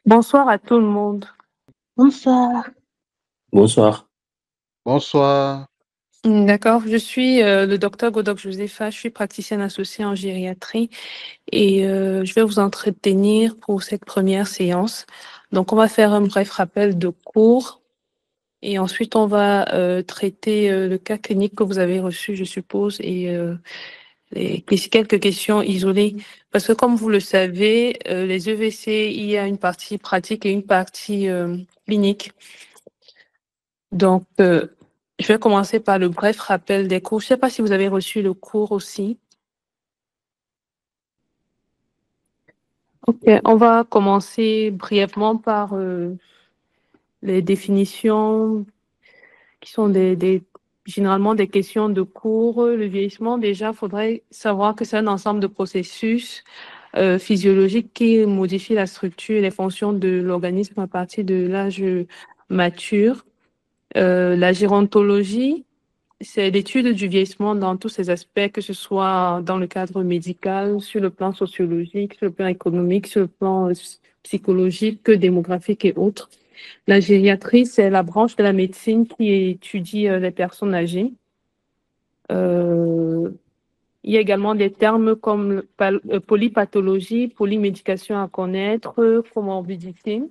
Bonsoir à tout le monde. Bonsoir. Bonsoir. Bonsoir. D'accord, je suis le docteur Godok Josepha, je suis praticienne associée en gériatrie et je vais vous entretenir pour cette première séance. Donc, on va faire un bref rappel de cours et ensuite on va traiter le cas clinique que vous avez reçu, je suppose, et quelques questions isolées. Parce que comme vous le savez, les EVC, il y a une partie pratique et une partie clinique. Donc, je vais commencer par le bref rappel des cours. Je ne sais pas si vous avez reçu le cours aussi. Ok, on va commencer brièvement par les définitions qui sont généralement des questions de cours. Le vieillissement, déjà, il faudrait savoir que c'est un ensemble de processus physiologiques qui modifient la structure et les fonctions de l'organisme à partir de l'âge mature. La gérontologie, c'est l'étude du vieillissement dans tous ses aspects, que ce soit dans le cadre médical, sur le plan sociologique, sur le plan économique, sur le plan psychologique, démographique et autres. La gériatrie, c'est la branche de la médecine qui étudie les personnes âgées. Il y a également des termes comme polypathologie, polymédication à connaître, comorbidité.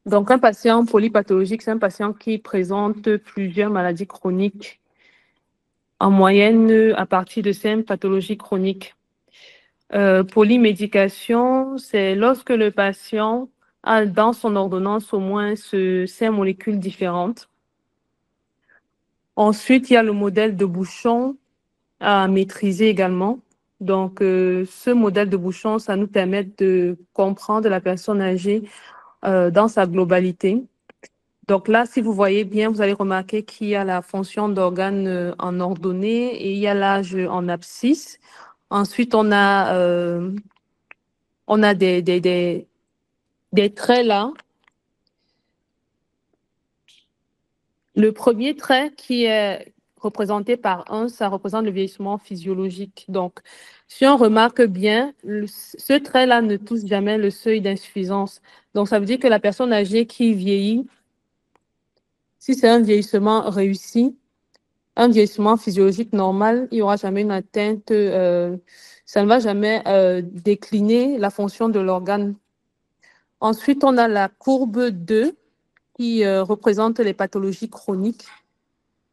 Donc, un patient polypathologique, c'est un patient qui présente plusieurs maladies chroniques, en moyenne à partir de 5 pathologies chroniques. Polymédication, c'est lorsque le patient a dans son ordonnance au moins 5 molécules différentes. Ensuite, il y a le modèle de bouchon à maîtriser également. Donc, ce modèle de bouchon, ça nous permet de comprendre la personne âgée dans sa globalité. Donc là, si vous voyez bien, vous allez remarquer qu'il y a la fonction d'organe en ordonnée et il y a l'âge en abscisse. Ensuite, on a des traits là. Le premier trait qui est représenté par 1, ça représente le vieillissement physiologique. Donc, si on remarque bien, ce trait-là ne touche jamais le seuil d'insuffisance. Donc, ça veut dire que la personne âgée qui vieillit, si c'est un vieillissement réussi, un vieillissement physiologique normal, il n'y aura jamais une atteinte, ça ne va jamais décliner la fonction de l'organe. Ensuite, on a la courbe 2 qui représente les pathologies chroniques.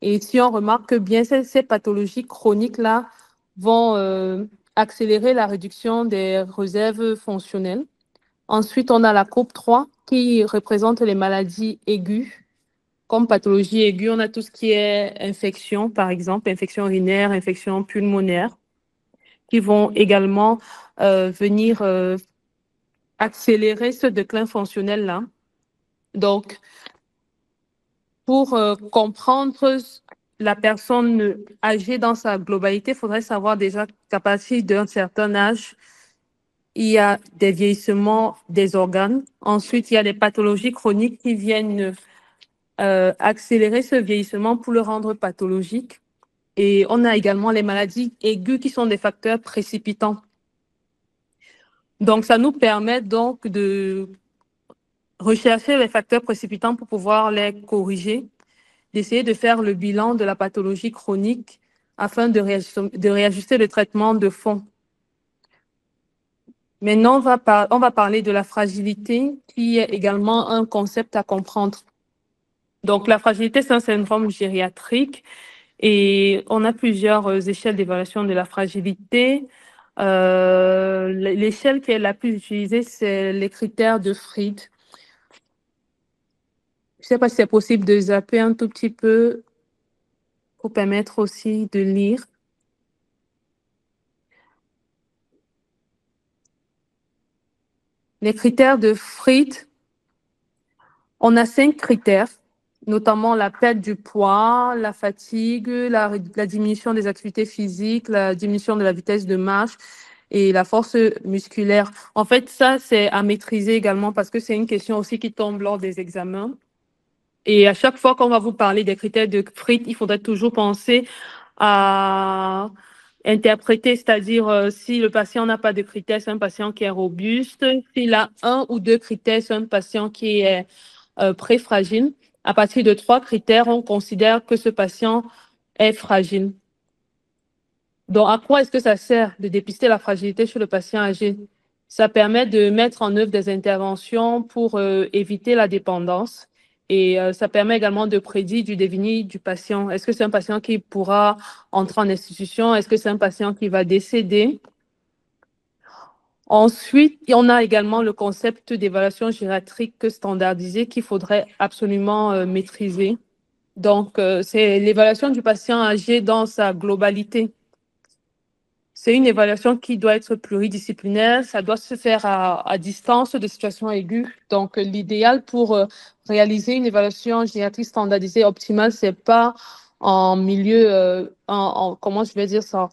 Et si on remarque bien, ces pathologies chroniques-là vont accélérer la réduction des réserves fonctionnelles. Ensuite, on a la courbe 3 qui représente les maladies aiguës. Comme pathologie aiguë, on a tout ce qui est infection, par exemple, infection urinaire, infection pulmonaire, qui vont également venir accélérer ce déclin fonctionnel-là. Donc, pour comprendre la personne âgée dans sa globalité, il faudrait savoir déjà qu'à partir d'un certain âge, il y a des vieillissements des organes. Ensuite, il y a des pathologies chroniques qui viennent accélérer ce vieillissement pour le rendre pathologique. Et on a également les maladies aiguës qui sont des facteurs précipitants. Donc, ça nous permet donc de rechercher les facteurs précipitants pour pouvoir les corriger, d'essayer de faire le bilan de la pathologie chronique afin de réajuster le traitement de fond. Maintenant, on va parler de la fragilité, qui est également un concept à comprendre. Donc, la fragilité, c'est un syndrome gériatrique et on a plusieurs échelles d'évaluation de la fragilité. L'échelle qui est la plus utilisée, c'est les critères de Fried. Je ne sais pas si c'est possible de zapper un tout petit peu pour permettre aussi de lire. Les critères de Fried, on a 5 critères, notamment la perte du poids, la fatigue, la diminution des activités physiques, la diminution de la vitesse de marche et la force musculaire. En fait, ça, c'est à maîtriser également parce que c'est une question aussi qui tombe lors des examens. Et à chaque fois qu'on va vous parler des critères de Fried, il faudrait toujours penser à interpréter, c'est-à-dire si le patient n'a pas de critères, c'est un patient qui est robuste. S'il a un ou deux critères, c'est un patient qui est pré-fragile. À partir de 3 critères, on considère que ce patient est fragile. Donc, à quoi est-ce que ça sert de dépister la fragilité chez le patient âgé? Ça permet de mettre en œuvre des interventions pour éviter la dépendance et ça permet également de prédire du devenir du patient. Est-ce que c'est un patient qui pourra entrer en institution? Est-ce que c'est un patient qui va décéder? Ensuite, on a également le concept d'évaluation gériatrique standardisée qu'il faudrait absolument maîtriser. Donc, c'est l'évaluation du patient âgé dans sa globalité. C'est une évaluation qui doit être pluridisciplinaire, ça doit se faire à distance de situations aiguës. Donc, l'idéal pour réaliser une évaluation gériatrique standardisée optimale, c'est pas en milieu, comment je vais dire ça,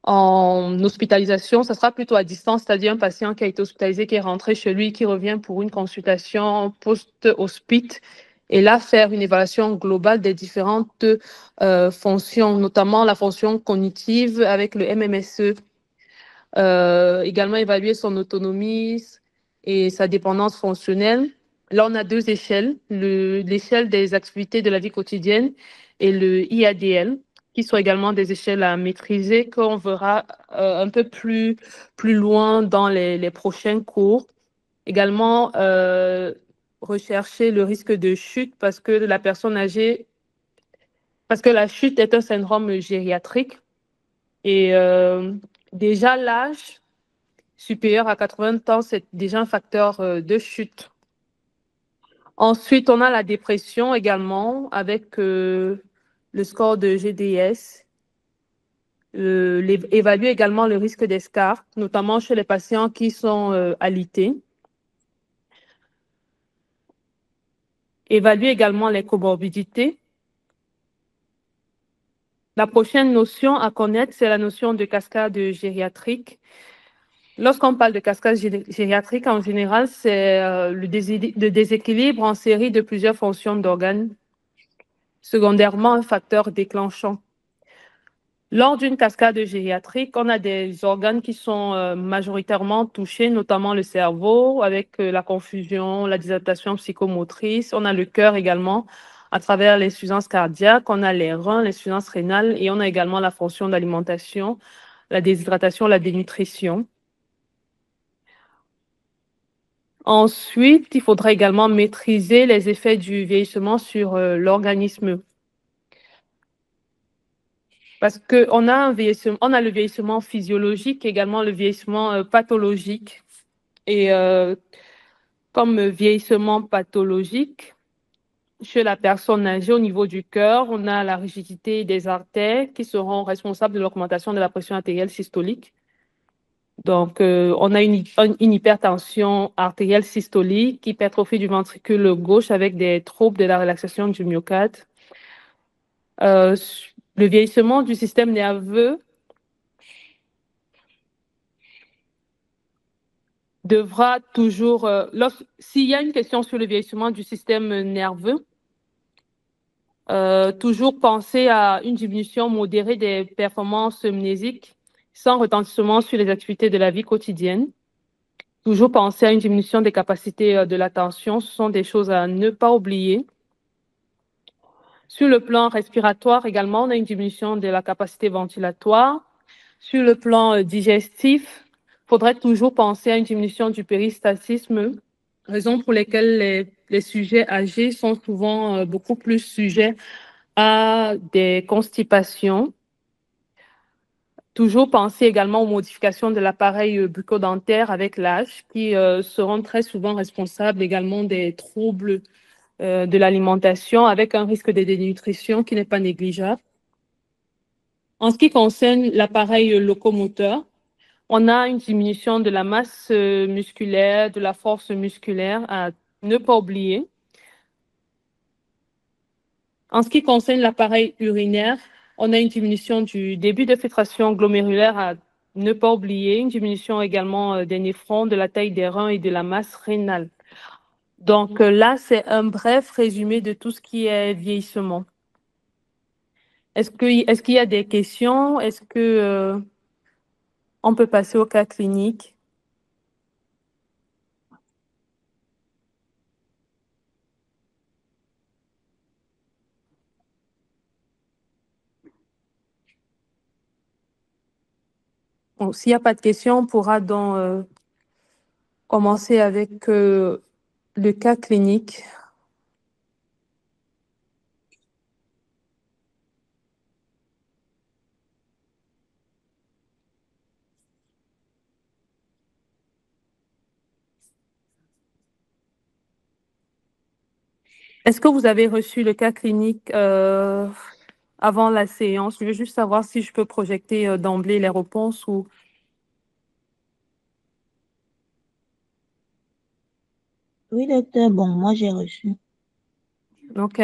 en hospitalisation, ça sera plutôt à distance, c'est-à-dire un patient qui a été hospitalisé, qui est rentré chez lui, qui revient pour une consultation post-hospice, et là, faire une évaluation globale des différentes fonctions, notamment la fonction cognitive avec le MMSE, également évaluer son autonomie et sa dépendance fonctionnelle. Là, on a 2 échelles, l'échelle des activités de la vie quotidienne et le IADL, qui sont également des échelles à maîtriser, qu'on verra un peu plus loin dans les prochains cours. Également, rechercher le risque de chute parce que la chute est un syndrome gériatrique et déjà l'âge supérieur à 80 ans, c'est déjà un facteur de chute. Ensuite, on a la dépression également avec le score de GDS. Évaluer également le risque d'escarre, notamment chez les patients qui sont alités. Évaluer également les comorbidités. La prochaine notion à connaître, c'est la notion de cascade gériatrique. Lorsqu'on parle de cascade gériatrique, en général, c'est le déséquilibre en série de plusieurs fonctions d'organes, secondairement un facteur déclenchant. Lors d'une cascade gériatrique, on a des organes qui sont majoritairement touchés, notamment le cerveau, avec la confusion, la dilatation psychomotrice. On a le cœur également, à travers l'insuffisance cardiaque. On a les reins, l'insuffisance rénale, et on a également la fonction d'alimentation, la déshydratation, la dénutrition. Ensuite, il faudra également maîtriser les effets du vieillissement sur l'organisme. Parce qu'on a le vieillissement physiologique, également le vieillissement pathologique. Et comme vieillissement pathologique, chez la personne âgée au niveau du cœur, on a la rigidité des artères qui seront responsables de l'augmentation de la pression artérielle systolique. Donc, on a une hypertension artérielle systolique, hypertrophie du ventricule gauche avec des troubles de la relaxation du myocarde. Le vieillissement du système nerveux devra toujours, s'il y a une question sur le vieillissement du système nerveux, toujours penser à une diminution modérée des performances mnésiques sans retentissement sur les activités de la vie quotidienne. Toujours penser à une diminution des capacités de l'attention, ce sont des choses à ne pas oublier. Sur le plan respiratoire également, on a une diminution de la capacité ventilatoire. Sur le plan digestif, il faudrait toujours penser à une diminution du péristaltisme, raison pour laquelle les sujets âgés sont souvent beaucoup plus sujets à des constipations. Toujours penser également aux modifications de l'appareil bucco-dentaire avec l'âge, qui seront très souvent responsables également des troubles de l'alimentation, avec un risque de dénutrition qui n'est pas négligeable. En ce qui concerne l'appareil locomoteur, on a une diminution de la masse musculaire, de la force musculaire à ne pas oublier. En ce qui concerne l'appareil urinaire, on a une diminution du début de filtration glomérulaire à ne pas oublier, une diminution également des néphrons, de la taille des reins et de la masse rénale. Donc là, c'est un bref résumé de tout ce qui est vieillissement. Est-ce qu'il y a des questions? Est-ce que on peut passer au cas clinique? Bon, s'il n'y a pas de questions, on pourra donc commencer avec le cas clinique. Est-ce que vous avez reçu le cas clinique avant la séance? Je veux juste savoir si je peux projeter d'emblée les réponses ou... Oui, docteur, bon, moi j'ai reçu. OK.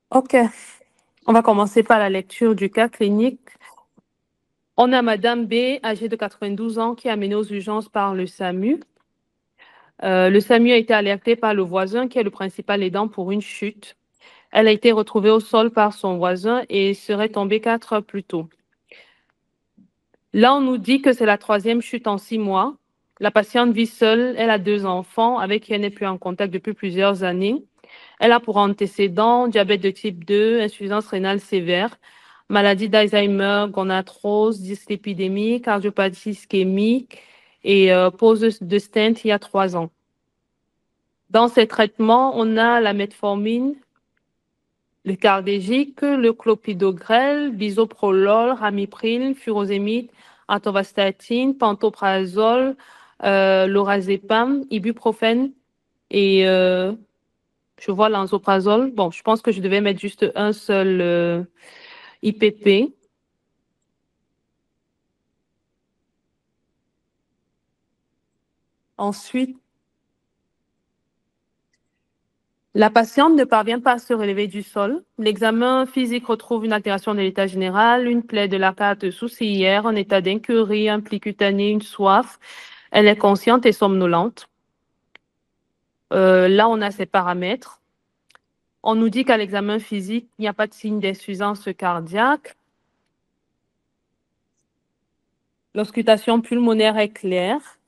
OK. On va commencer par la lecture du cas clinique. On a Madame B, âgée de 92 ans, qui est amenée aux urgences par le SAMU. Le SAMU a été alerté par le voisin, qui est le principal aidant, pour une chute. Elle a été retrouvée au sol par son voisin et serait tombée 4 heures plus tôt. Là, on nous dit que c'est la troisième chute en 6 mois. La patiente vit seule, elle a 2 enfants avec qui elle n'est plus en contact depuis plusieurs années. Elle a pour antécédents diabète de type 2, insuffisance rénale sévère, maladie d'Alzheimer, gonarthrose, dyslipidémie, cardiopathie ischémique et pose de stent il y a 3 ans. Dans ces traitements, on a la metformine, le cardégique, le clopidogrel, bisoprolol, ramipril, furosémide, atorvastatine, pantoprazole, lorazépam, ibuprofène et je vois l'anzoprazole. Bon, je pense que je devais mettre juste un seul IPP. Ensuite, la patiente ne parvient pas à se relever du sol. L'examen physique retrouve une altération de l'état général, une plaie de l'arcade sourcilière, un état d'incurie, un pli cutané, une soif. Elle est consciente et somnolente. Là, on a ses paramètres. On nous dit qu'à l'examen physique, il n'y a pas de signe d'insuffisance cardiaque. L'auscultation pulmonaire est claire.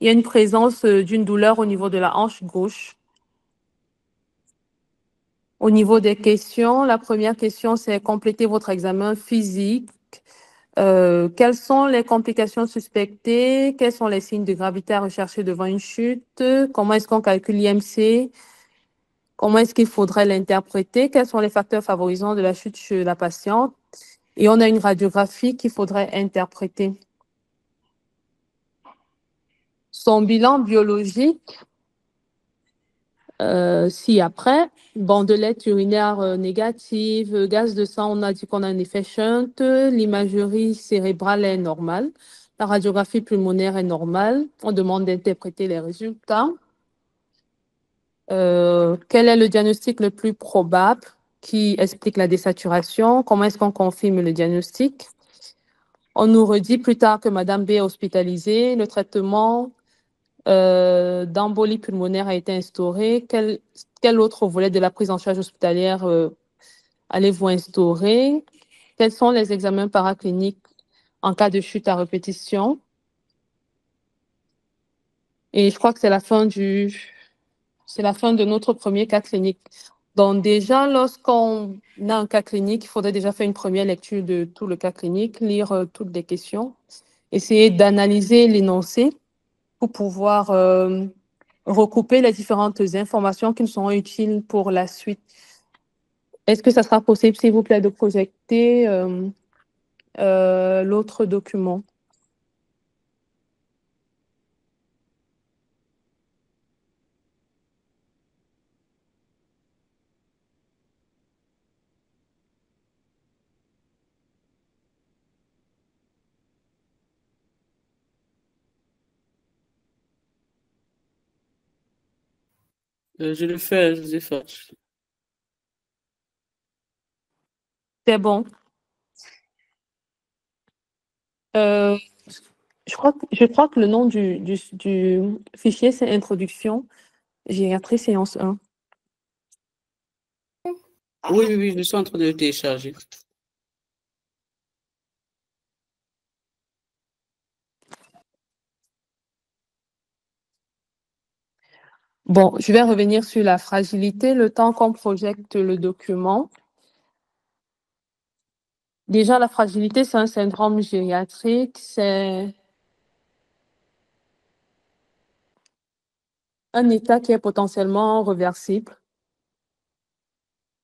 Il y a une présence d'une douleur au niveau de la hanche gauche. Au niveau des questions, la première question, c'est compléter votre examen physique. Quelles sont les complications suspectées? Quels sont les signes de gravité à rechercher devant une chute? Comment est-ce qu'on calcule l'IMC? Comment est-ce qu'il faudrait l'interpréter? Quels sont les facteurs favorisants de la chute chez la patiente? Et on a une radiographie qu'il faudrait interpréter. Son bilan biologique, ci-après, bandelette urinaire négative, gaz de sang, on a dit qu'on a un effet shunt, l'imagerie cérébrale est normale, la radiographie pulmonaire est normale, on demande d'interpréter les résultats. Quel est le diagnostic le plus probable qui explique la désaturation? Comment est-ce qu'on confirme le diagnostic? On nous redit plus tard que Madame B est hospitalisée, le traitement d'embolie pulmonaire a été instauré. Quel autre volet de la prise en charge hospitalière allez-vous instaurer? Quels sont les examens paracliniques en cas de chute à répétition? Et je crois que c'est la fin de notre premier cas clinique. Donc déjà, lorsqu'on a un cas clinique, il faudrait déjà faire une première lecture de tout le cas clinique, lire toutes les questions, essayer d'analyser l'énoncé pour pouvoir recouper les différentes informations qui nous seront utiles pour la suite. Est-ce que ça sera possible, s'il vous plaît, de projeter l'autre document? Je le fais, Joseph. C'est bon. Euh, Je crois que le nom du fichier, c'est Introduction gériatrie séance 1. Oui, oui, oui, je suis en train de le télécharger. Bon, je vais revenir sur la fragilité le temps qu'on projette le document. Déjà, la fragilité, c'est un syndrome gériatrique, c'est un état qui est potentiellement réversible.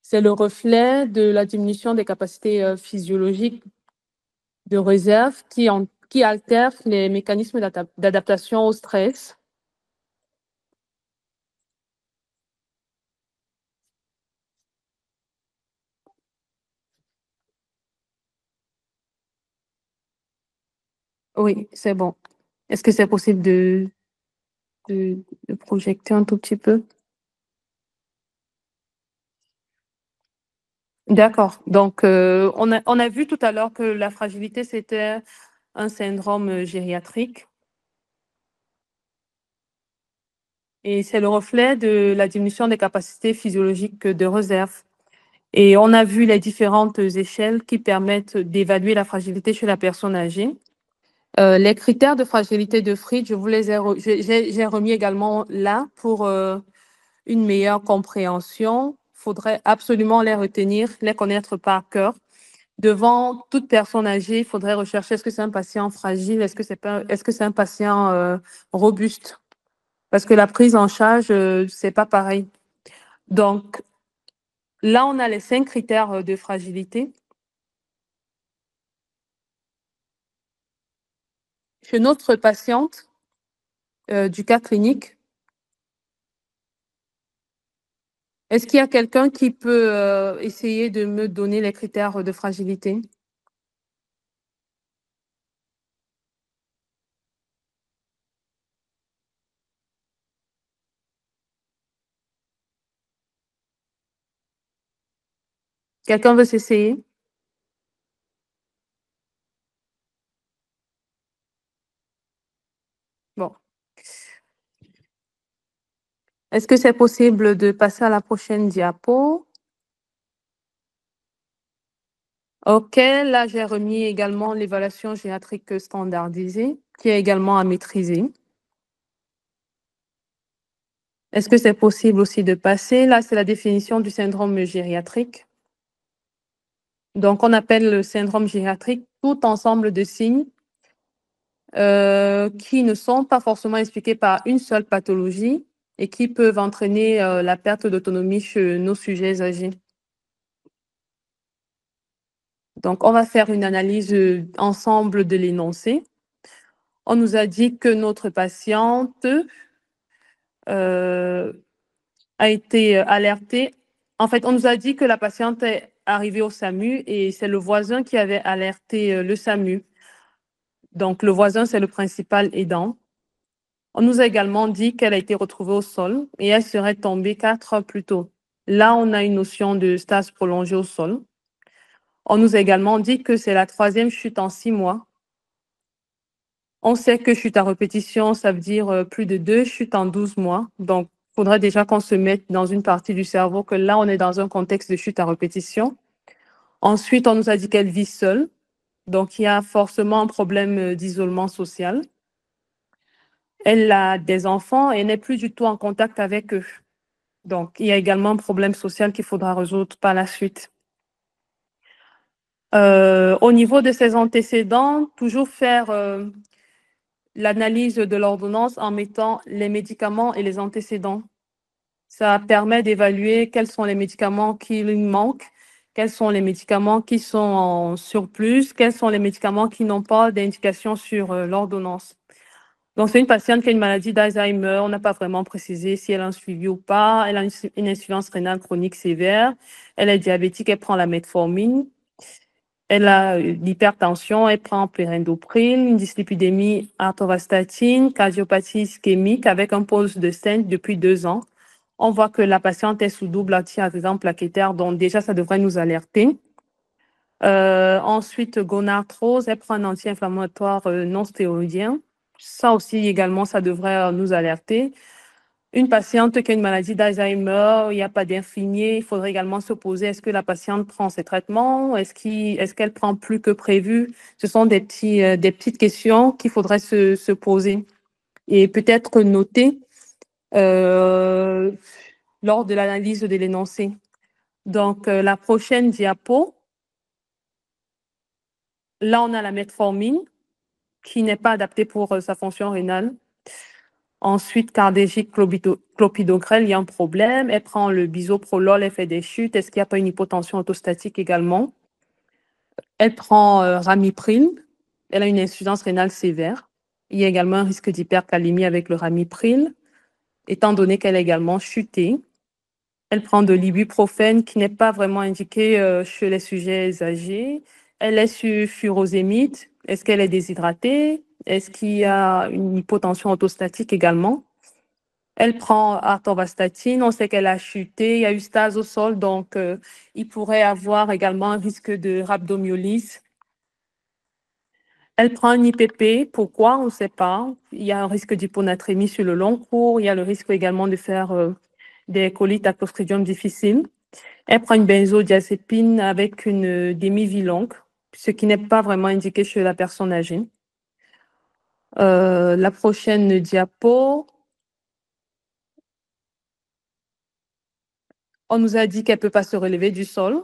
C'est le reflet de la diminution des capacités physiologiques de réserve qui altère les mécanismes d'adaptation au stress. Oui, c'est bon. Est-ce que c'est possible de projeter un tout petit peu? D'accord. Donc, on a vu tout à l'heure que la fragilité, c'était un syndrome gériatrique. Et c'est le reflet de la diminution des capacités physiologiques de réserve. Et on a vu les différentes échelles qui permettent d'évaluer la fragilité chez la personne âgée. Les critères de fragilité de Fried, je vous les j'ai remis également là pour une meilleure compréhension. Il faudrait absolument les retenir, les connaître par cœur. Devant toute personne âgée, il faudrait rechercher est-ce que c'est un patient fragile, est-ce que c'est un patient robuste? Parce que la prise en charge, c'est pas pareil. Donc, là, on a les 5 critères de fragilité. Chez notre patiente du cas clinique, est-ce qu'il y a quelqu'un qui peut essayer de me donner les critères de fragilité? Quelqu'un veut s'essayer? Bon. Est-ce que c'est possible de passer à la prochaine diapo? OK, là, j'ai remis également l'évaluation gériatrique standardisée, qui est également à maîtriser. Est-ce que c'est possible aussi de passer? Là, c'est la définition du syndrome gériatrique. Donc, on appelle le syndrome gériatrique tout ensemble de signes qui ne sont pas forcément expliqués par une seule pathologie et qui peuvent entraîner la perte d'autonomie chez nos sujets âgés. Donc, on va faire une analyse ensemble de l'énoncé. On nous a dit que notre patiente a été alertée. En fait, on nous a dit que la patiente est arrivée au SAMU et c'est le voisin qui avait alerté le SAMU. Donc, le voisin, c'est le principal aidant. On nous a également dit qu'elle a été retrouvée au sol et elle serait tombée 4 heures plus tôt. Là, on a une notion de stase prolongée au sol. On nous a également dit que c'est la 3e chute en 6 mois. On sait que chute à répétition, ça veut dire plus de 2 chutes en 12 mois. Donc, il faudrait déjà qu'on se mette dans une partie du cerveau que là, on est dans un contexte de chute à répétition. Ensuite, on nous a dit qu'elle vit seule. Donc, il y a forcément un problème d'isolement social. Elle a des enfants et n'est plus du tout en contact avec eux. Donc, il y a également un problème social qu'il faudra résoudre par la suite. Au niveau de ses antécédents, toujours faire l'analyse de l'ordonnance en mettant les médicaments et les antécédents. Ça permet d'évaluer quels sont les médicaments qui lui manquent, quels sont les médicaments qui sont en surplus, quels sont les médicaments qui n'ont pas d'indication sur l'ordonnance. Donc, c'est une patiente qui a une maladie d'Alzheimer. On n'a pas vraiment précisé si elle a un suivi ou pas. Elle a une insuffisance rénale chronique sévère. Elle est diabétique, elle prend la metformine. Elle a l'hypertension, elle prend perindopril, une dyslipidémie, atorvastatine, cardiopathie ischémique avec un pose de stent depuis 2 ans. On voit que la patiente est sous double antiagrégat plaquettaire, donc déjà, ça devrait nous alerter. Ensuite, gonarthrose, elle prend un anti-inflammatoire non stéroïdien. Ça aussi, également, ça devrait nous alerter. Une patiente qui a une maladie d'Alzheimer, il n'y a pas d'infirmier, il faudrait également se poser, est-ce que la patiente prend ses traitements? Est-ce qu'elle prend plus que prévu? Ce sont des petites questions qu'il faudrait se poser et peut-être noter lors de l'analyse de l'énoncé. Donc, la prochaine diapo, là, on a la metformine qui n'est pas adaptée pour sa fonction rénale. Ensuite, cardégique, clopidogrel, il y a un problème. Elle prend le bisoprolol, elle fait des chutes. Est-ce qu'il n'y a pas une hypotension orthostatique également? Elle prend ramipril. Elle a une insuffisance rénale sévère. Il y a également un risque d'hypercalémie avec le ramipril, étant donné qu'elle a également chuté. Elle prend de l'ibuprofène qui n'est pas vraiment indiqué chez les sujets âgés. Elle est sur furosémide. Est-ce qu'elle est déshydratée? Est-ce qu'il y a une hypotension orthostatique également? Elle prend atorvastatine, on sait qu'elle a chuté, il y a eu stase au sol, donc il pourrait avoir également un risque de rhabdomyolyse. Elle prend un IPP, pourquoi? On ne sait pas. Il y a un risque d'hyponatrémie sur le long cours, il y a le risque également de faire des colites à Clostridium difficile. Elle prend une benzodiazépine avec une demi-vie-longue, ce qui n'est pas vraiment indiqué chez la personne âgée. La prochaine diapo. On nous a dit qu'elle ne peut pas se relever du sol.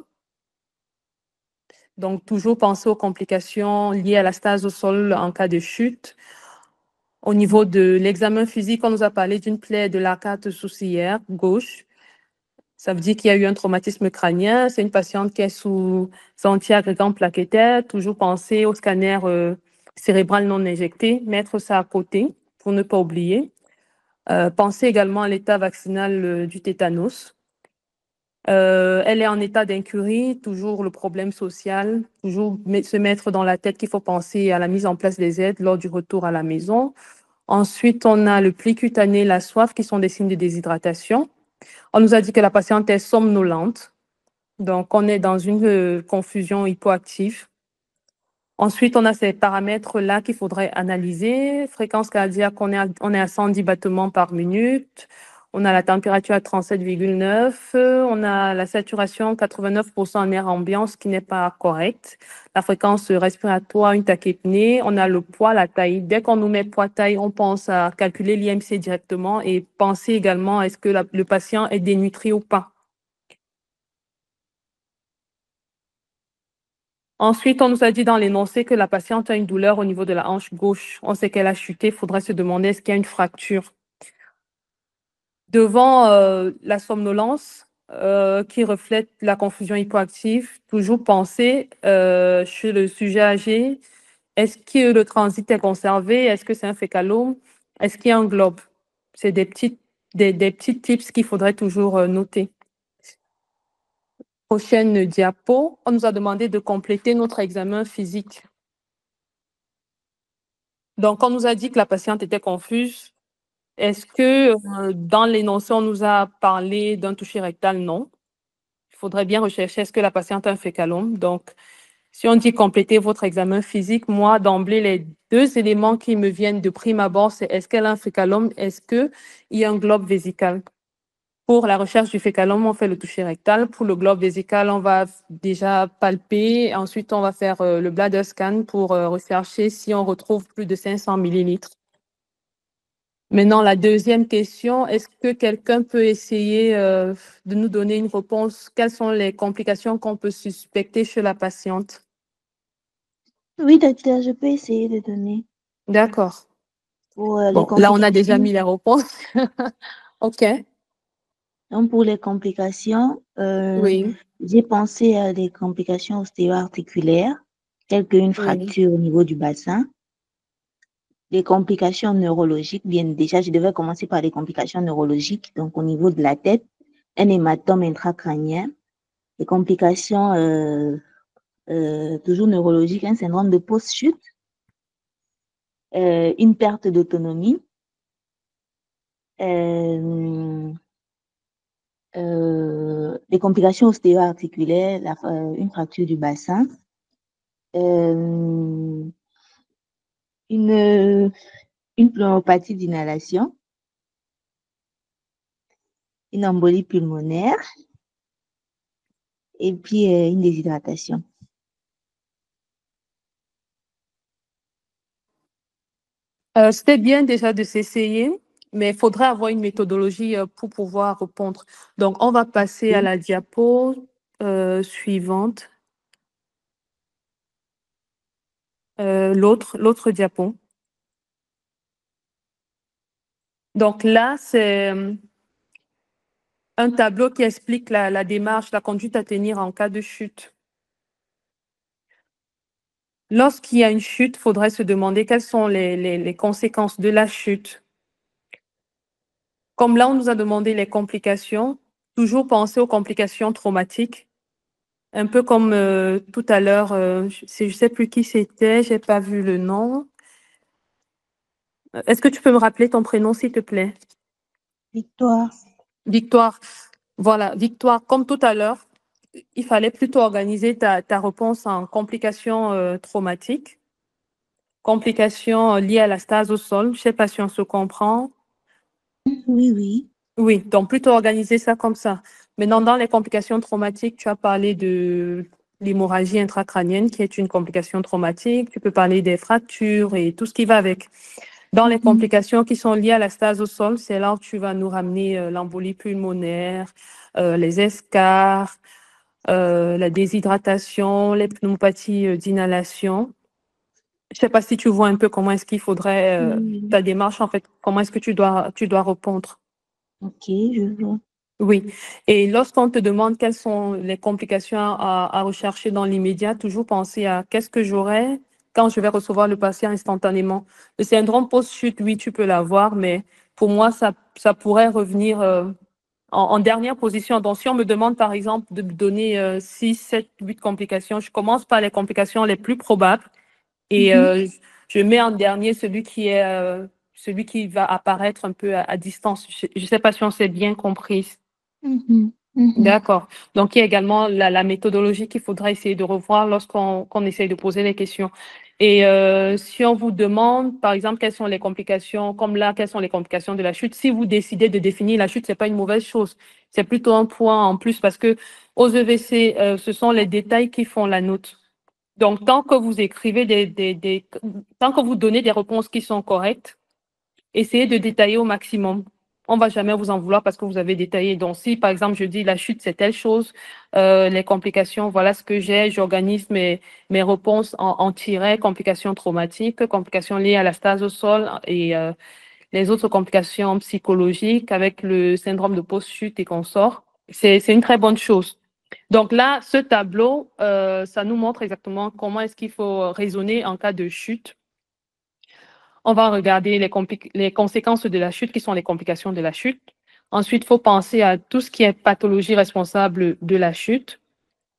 Donc, toujours penser aux complications liées à la stase au sol en cas de chute. Au niveau de l'examen physique, on nous a parlé d'une plaie de l'arcade sourcilière gauche. Ça veut dire qu'il y a eu un traumatisme crânien. C'est une patiente qui est sous anti-agrégant plaquettaire. Toujours penser au scanner cérébral non injecté, mettre ça à côté pour ne pas oublier. Penser également à l'état vaccinal du tétanos. Elle est en état d'incurie, toujours le problème social, toujours se mettre dans la tête qu'il faut penser à la mise en place des aides lors du retour à la maison. Ensuite, on a le pli cutané, la soif, qui sont des signes de déshydratation. On nous a dit que la patiente est somnolente, donc on est dans une confusion hypoactive. Ensuite, on a ces paramètres-là qu'il faudrait analyser. Fréquence cardiaque, on est à 110 battements par minute. On a la température à 37,9. On a la saturation 89% en air ambiant, ce qui n'est pas correct. La fréquence respiratoire, une tachypnée. On a le poids, la taille. Dès qu'on nous met poids-taille, on pense à calculer l'IMC directement et penser également est-ce que le patient est dénutri ou pas. Ensuite, on nous a dit dans l'énoncé que la patiente a une douleur au niveau de la hanche gauche. On sait qu'elle a chuté. Il faudrait se demander est-ce qu'il y a une fracture. Devant la somnolence qui reflète la confusion hypoactive, toujours penser chez le sujet âgé, est-ce que le transit est conservé? Est-ce que c'est un fécalome? Est-ce qu'il y a un globe? C'est des petits tips qu'il faudrait toujours noter. Prochaine diapo, on nous a demandé de compléter notre examen physique. Donc, on nous a dit que la patiente était confuse. Est-ce que dans l'énoncé, on nous a parlé d'un toucher rectal? Non. Il faudrait bien rechercher est-ce que la patiente a un fécalome. Donc, si on dit compléter votre examen physique, moi, d'emblée, les deux éléments qui me viennent de prime abord, c'est est-ce qu'elle a un fécalome? Est-ce qu'il y a un globe vésical? Pour la recherche du fécalome, on fait le toucher rectal. Pour le globe vésical, on va déjà palper. Ensuite, on va faire le bladder scan pour rechercher si on retrouve plus de 500 millilitres. Maintenant, la deuxième question, est-ce que quelqu'un peut essayer de nous donner une réponse? Quelles sont les complications qu'on peut suspecter chez la patiente? Oui, docteur, je peux essayer de donner. D'accord. Pour les Bon, là, on a déjà complications, mis les réponses. OK. donc pour les complications, Oui. j'ai pensé à des complications ostéo-articulaires, telles qu'une fracture au niveau du bassin. Les complications neurologiques, bien déjà, je devais commencer par les complications neurologiques, donc au niveau de la tête, un hématome intracrânien, les complications toujours neurologiques, un syndrome de post-chute, une perte d'autonomie, les complications ostéo-articulaires, une fracture du bassin, une, une pneumopathie d'inhalation, une embolie pulmonaire et puis une déshydratation. C'était bien déjà de s'essayer, mais il faudrait avoir une méthodologie pour pouvoir répondre. Donc, on va passer à la diapo suivante. L'autre diapo. Donc là, c'est un tableau qui explique la démarche, la conduite à tenir en cas de chute. Lorsqu'il y a une chute, il faudrait se demander quelles sont les conséquences de la chute. Comme là, on nous a demandé les complications, toujours penser aux complications traumatiques. Un peu comme tout à l'heure, je ne sais plus qui c'était, je n'ai pas vu le nom. Est-ce que tu peux me rappeler ton prénom, s'il te plaît? Victoire. Victoire. Voilà, Victoire, comme tout à l'heure, il fallait plutôt organiser ta réponse en complications traumatiques, complications liées à la stase au sol. Je ne sais pas si on se comprend. Oui, oui. Oui, donc plutôt organiser ça comme ça. Maintenant, dans les complications traumatiques, tu as parlé de l'hémorragie intracrânienne, qui est une complication traumatique. Tu peux parler des fractures et tout ce qui va avec. Dans les complications qui sont liées à la stase au sol, c'est là où tu vas nous ramener l'embolie pulmonaire, les escarres, la déshydratation, les pneumopathies d'inhalation. Je ne sais pas si tu vois un peu comment est-ce qu'il faudrait, ta démarche, en fait, comment est-ce que tu dois répondre. Ok, je vois. Oui. Et lorsqu'on te demande quelles sont les complications à rechercher dans l'immédiat, toujours penser à qu'est-ce que j'aurai quand je vais recevoir le patient instantanément. Le syndrome post-chute, oui, tu peux l'avoir, mais pour moi, ça pourrait revenir en dernière position. Donc, si on me demande, par exemple, de me donner 6, 7, 8 complications, je commence par les complications les plus probables et je mets en dernier celui qui va apparaître un peu à distance. Je ne sais pas si on s'est bien compris. D'accord. Donc, il y a également la méthodologie qu'il faudra essayer de revoir lorsqu'on essaye de poser les questions. Et si on vous demande, par exemple, quelles sont les complications, comme là, quelles sont les complications de la chute, si vous décidez de définir la chute, ce n'est pas une mauvaise chose. C'est plutôt un point en plus parce que aux EVC, ce sont les détails qui font la note. Donc, tant que vous écrivez tant que vous donnez des réponses qui sont correctes, essayez de détailler au maximum. On ne va jamais vous en vouloir parce que vous avez détaillé. Donc, si, par exemple, je dis la chute, c'est telle chose, les complications, voilà ce que j'ai, j'organise mes réponses en tiret, complications traumatiques, complications liées à la stase au sol et les autres complications psychologiques avec le syndrome de post-chute et consorts. C'est une très bonne chose. Donc là, ce tableau, ça nous montre exactement comment est-ce qu'il faut raisonner en cas de chute. On va regarder les conséquences de la chute, qui sont les complications de la chute. Ensuite, il faut penser à tout ce qui est pathologie responsable de la chute.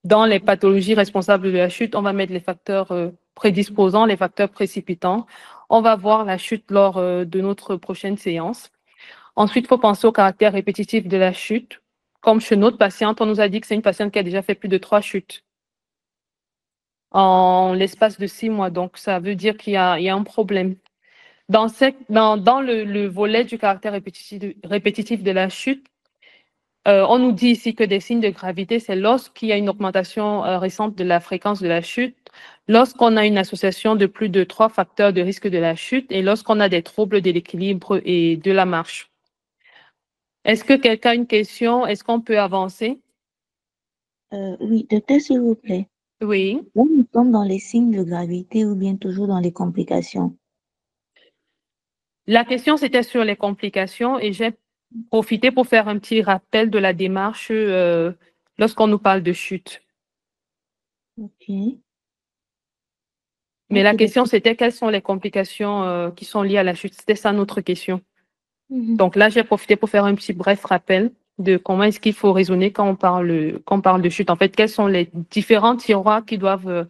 Dans les pathologies responsables de la chute, on va mettre les facteurs prédisposants, les facteurs précipitants. On va voir la chute lors de notre prochaine séance. Ensuite, il faut penser au caractère répétitif de la chute. Comme chez notre patiente, on nous a dit que c'est une patiente qui a déjà fait plus de 3 chutes en l'espace de 6 mois. Donc, ça veut dire qu'il y a un problème. Dans le volet du caractère répétitif de la chute, on nous dit ici que des signes de gravité, c'est lorsqu'il y a une augmentation récente de la fréquence de la chute, lorsqu'on a une association de plus de 3 facteurs de risque de la chute et lorsqu'on a des troubles de l'équilibre et de la marche. Est-ce que quelqu'un a une question? Est-ce qu'on peut avancer? Oui, docteur, s'il vous plaît. Oui. Là, nous sommes dans les signes de gravité ou bien toujours dans les complications? La question, c'était sur les complications et j'ai profité pour faire un petit rappel de la démarche lorsqu'on nous parle de chute. Ok. Mais la Ok, question, docteur. c'était quelles sont les complications qui sont liées à la chute. C'était ça notre question. Mhm. Donc là, j'ai profité pour faire un petit bref rappel de comment est-ce qu'il faut raisonner quand on parle de chute. En fait, quels sont les différents tiroirs qui doivent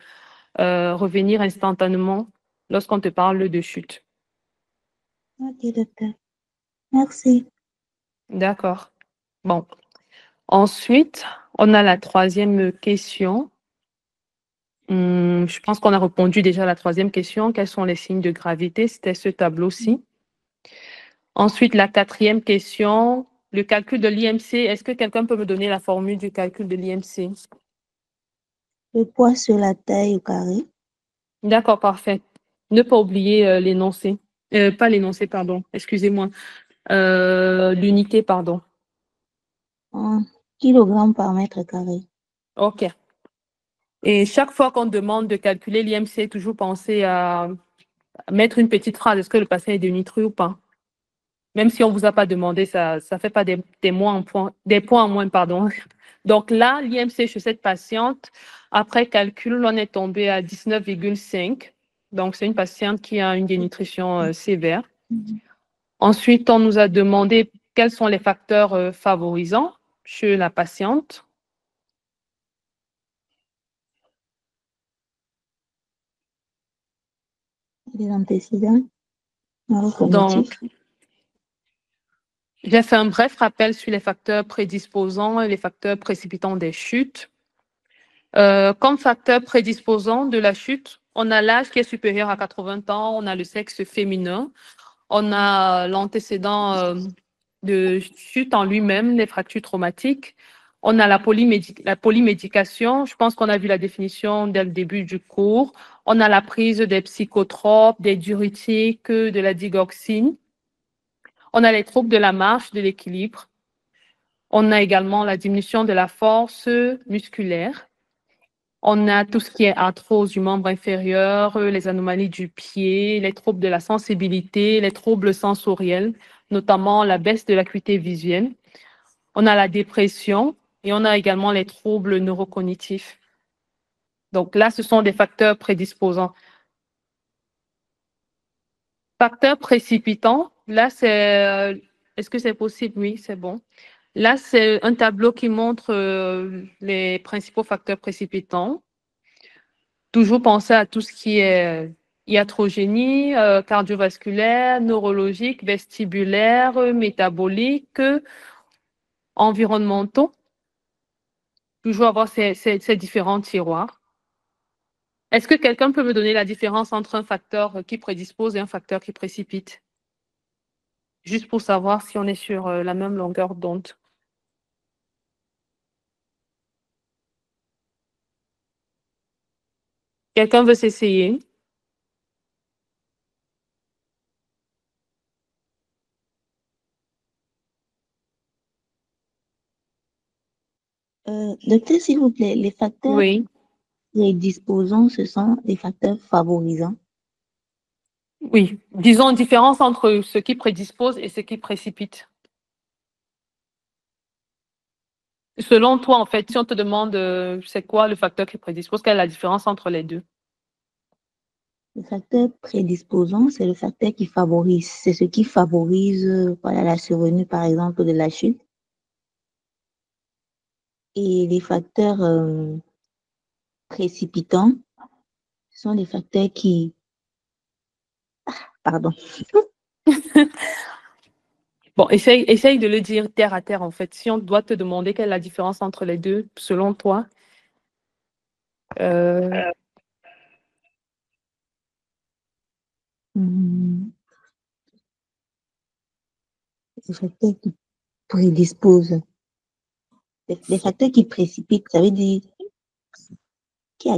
revenir instantanément lorsqu'on te parle de chute. Ok, docteur. Merci. D'accord. Bon. Ensuite, on a la troisième question. Je pense qu'on a répondu déjà à la troisième question. Quels sont les signes de gravité? C'était ce tableau-ci. Ensuite, la quatrième question, le calcul de l'IMC. Est-ce que quelqu'un peut me donner la formule du calcul de l'IMC? Le poids sur la taille au carré. D'accord, parfait. Ne pas oublier l'énoncé. Pas l'énoncé, pardon. Excusez-moi. L'unité, pardon. En kilogrammes par mètre carré. OK. Et chaque fois qu'on demande de calculer l'IMC, toujours penser à mettre une petite phrase. Est-ce que le patient est dénutri ou pas? Même si on ne vous a pas demandé, ça ne fait pas des points en moins, pardon. Donc là, l'IMC chez cette patiente, après calcul, on est tombé à 19,5. Donc, c'est une patiente qui a une dénutrition sévère. Ensuite, on nous a demandé quels sont les facteurs favorisants chez la patiente. Les antécédents. Donc, j'ai fait un bref rappel sur les facteurs prédisposants et les facteurs précipitants des chutes. Comme facteur prédisposant de la chute, on a l'âge qui est supérieur à 80 ans, on a le sexe féminin, on a l'antécédent de chute en lui-même, les fractures traumatiques, on a la polymédication, je pense qu'on a vu la définition dès le début du cours, on a la prise des psychotropes, des diurétiques, de la digoxine, on a les troubles de la marche, de l'équilibre, on a également la diminution de la force musculaire. On a tout ce qui est arthrose du membre inférieur, les anomalies du pied, les troubles de la sensibilité, les troubles sensoriels, notamment la baisse de l'acuité visuelle. On a la dépression et on a également les troubles neurocognitifs. Donc là, ce sont des facteurs prédisposants. Facteurs précipitants, là, c'est... Est-ce que c'est possible? Oui, c'est bon. Là, c'est un tableau qui montre les principaux facteurs précipitants. Toujours penser à tout ce qui est iatrogénie, cardiovasculaire, neurologique, vestibulaire, métabolique, environnementaux. Toujours avoir ces différents tiroirs. Est-ce que quelqu'un peut me donner la différence entre un facteur qui prédispose et un facteur qui précipite? Juste pour savoir si on est sur la même longueur d'onde. Quelqu'un veut s'essayer? Docteur, s'il vous plaît, les facteurs Oui, prédisposants, ce sont des facteurs favorisants. oui. Disons une différence entre ce qui prédispose et ce qui précipite. Selon toi, en fait, si on te demande c'est quoi le facteur qui prédispose, quelle est la différence entre les deux? Le facteur prédisposant, c'est le facteur qui favorise. C'est ce qui favorise voilà, la survenue, par exemple, de la chute. Et les facteurs précipitants sont les facteurs qui... Pardon. Bon, essaye de le dire terre à terre, en fait. Si on doit te demander quelle est la différence entre les deux, selon toi. Les facteurs qui prédisposent. Les facteurs qui précipitent, ça veut dire qui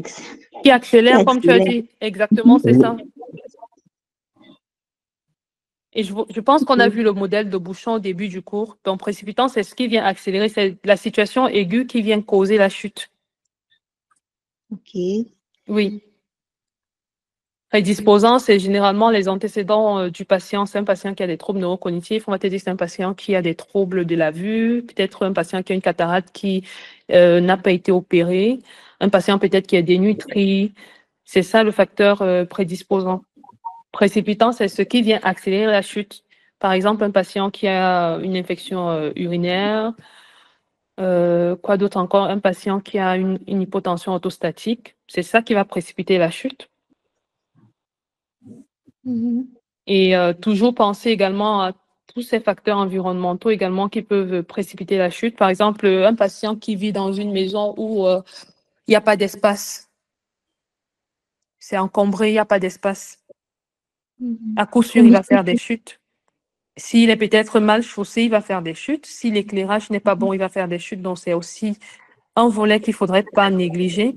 Qui accélère, comme tu as accélère. dit. Exactement, c'est ça. Et je pense qu'on a vu le modèle de bouchon au début du cours. Donc, précipitant, c'est ce qui vient accélérer, c'est la situation aiguë qui vient causer la chute. Ok. Oui. Prédisposant, c'est généralement les antécédents du patient. C'est un patient qui a des troubles neurocognitifs. On va te dire que c'est un patient qui a des troubles de la vue, peut-être un patient qui a une cataracte qui n'a pas été opéré, un patient peut-être qui est dénutri. C'est ça le facteur prédisposant. Précipitant, c'est ce qui vient accélérer la chute. Par exemple, un patient qui a une infection urinaire. Quoi d'autre encore? Un patient qui a une hypotension orthostatique. C'est ça qui va précipiter la chute. Et toujours penser également à tous ces facteurs environnementaux également qui peuvent précipiter la chute. Par exemple, un patient qui vit dans une maison où il n'y a pas d'espace. c'est encombré, il n'y a pas d'espace. Mhm. À coup sûr, il va faire des chutes. S'il est peut-être mal chaussé, il va faire des chutes. Si l'éclairage n'est pas bon, il va faire des chutes. Donc, c'est aussi un volet qu'il ne faudrait pas négliger.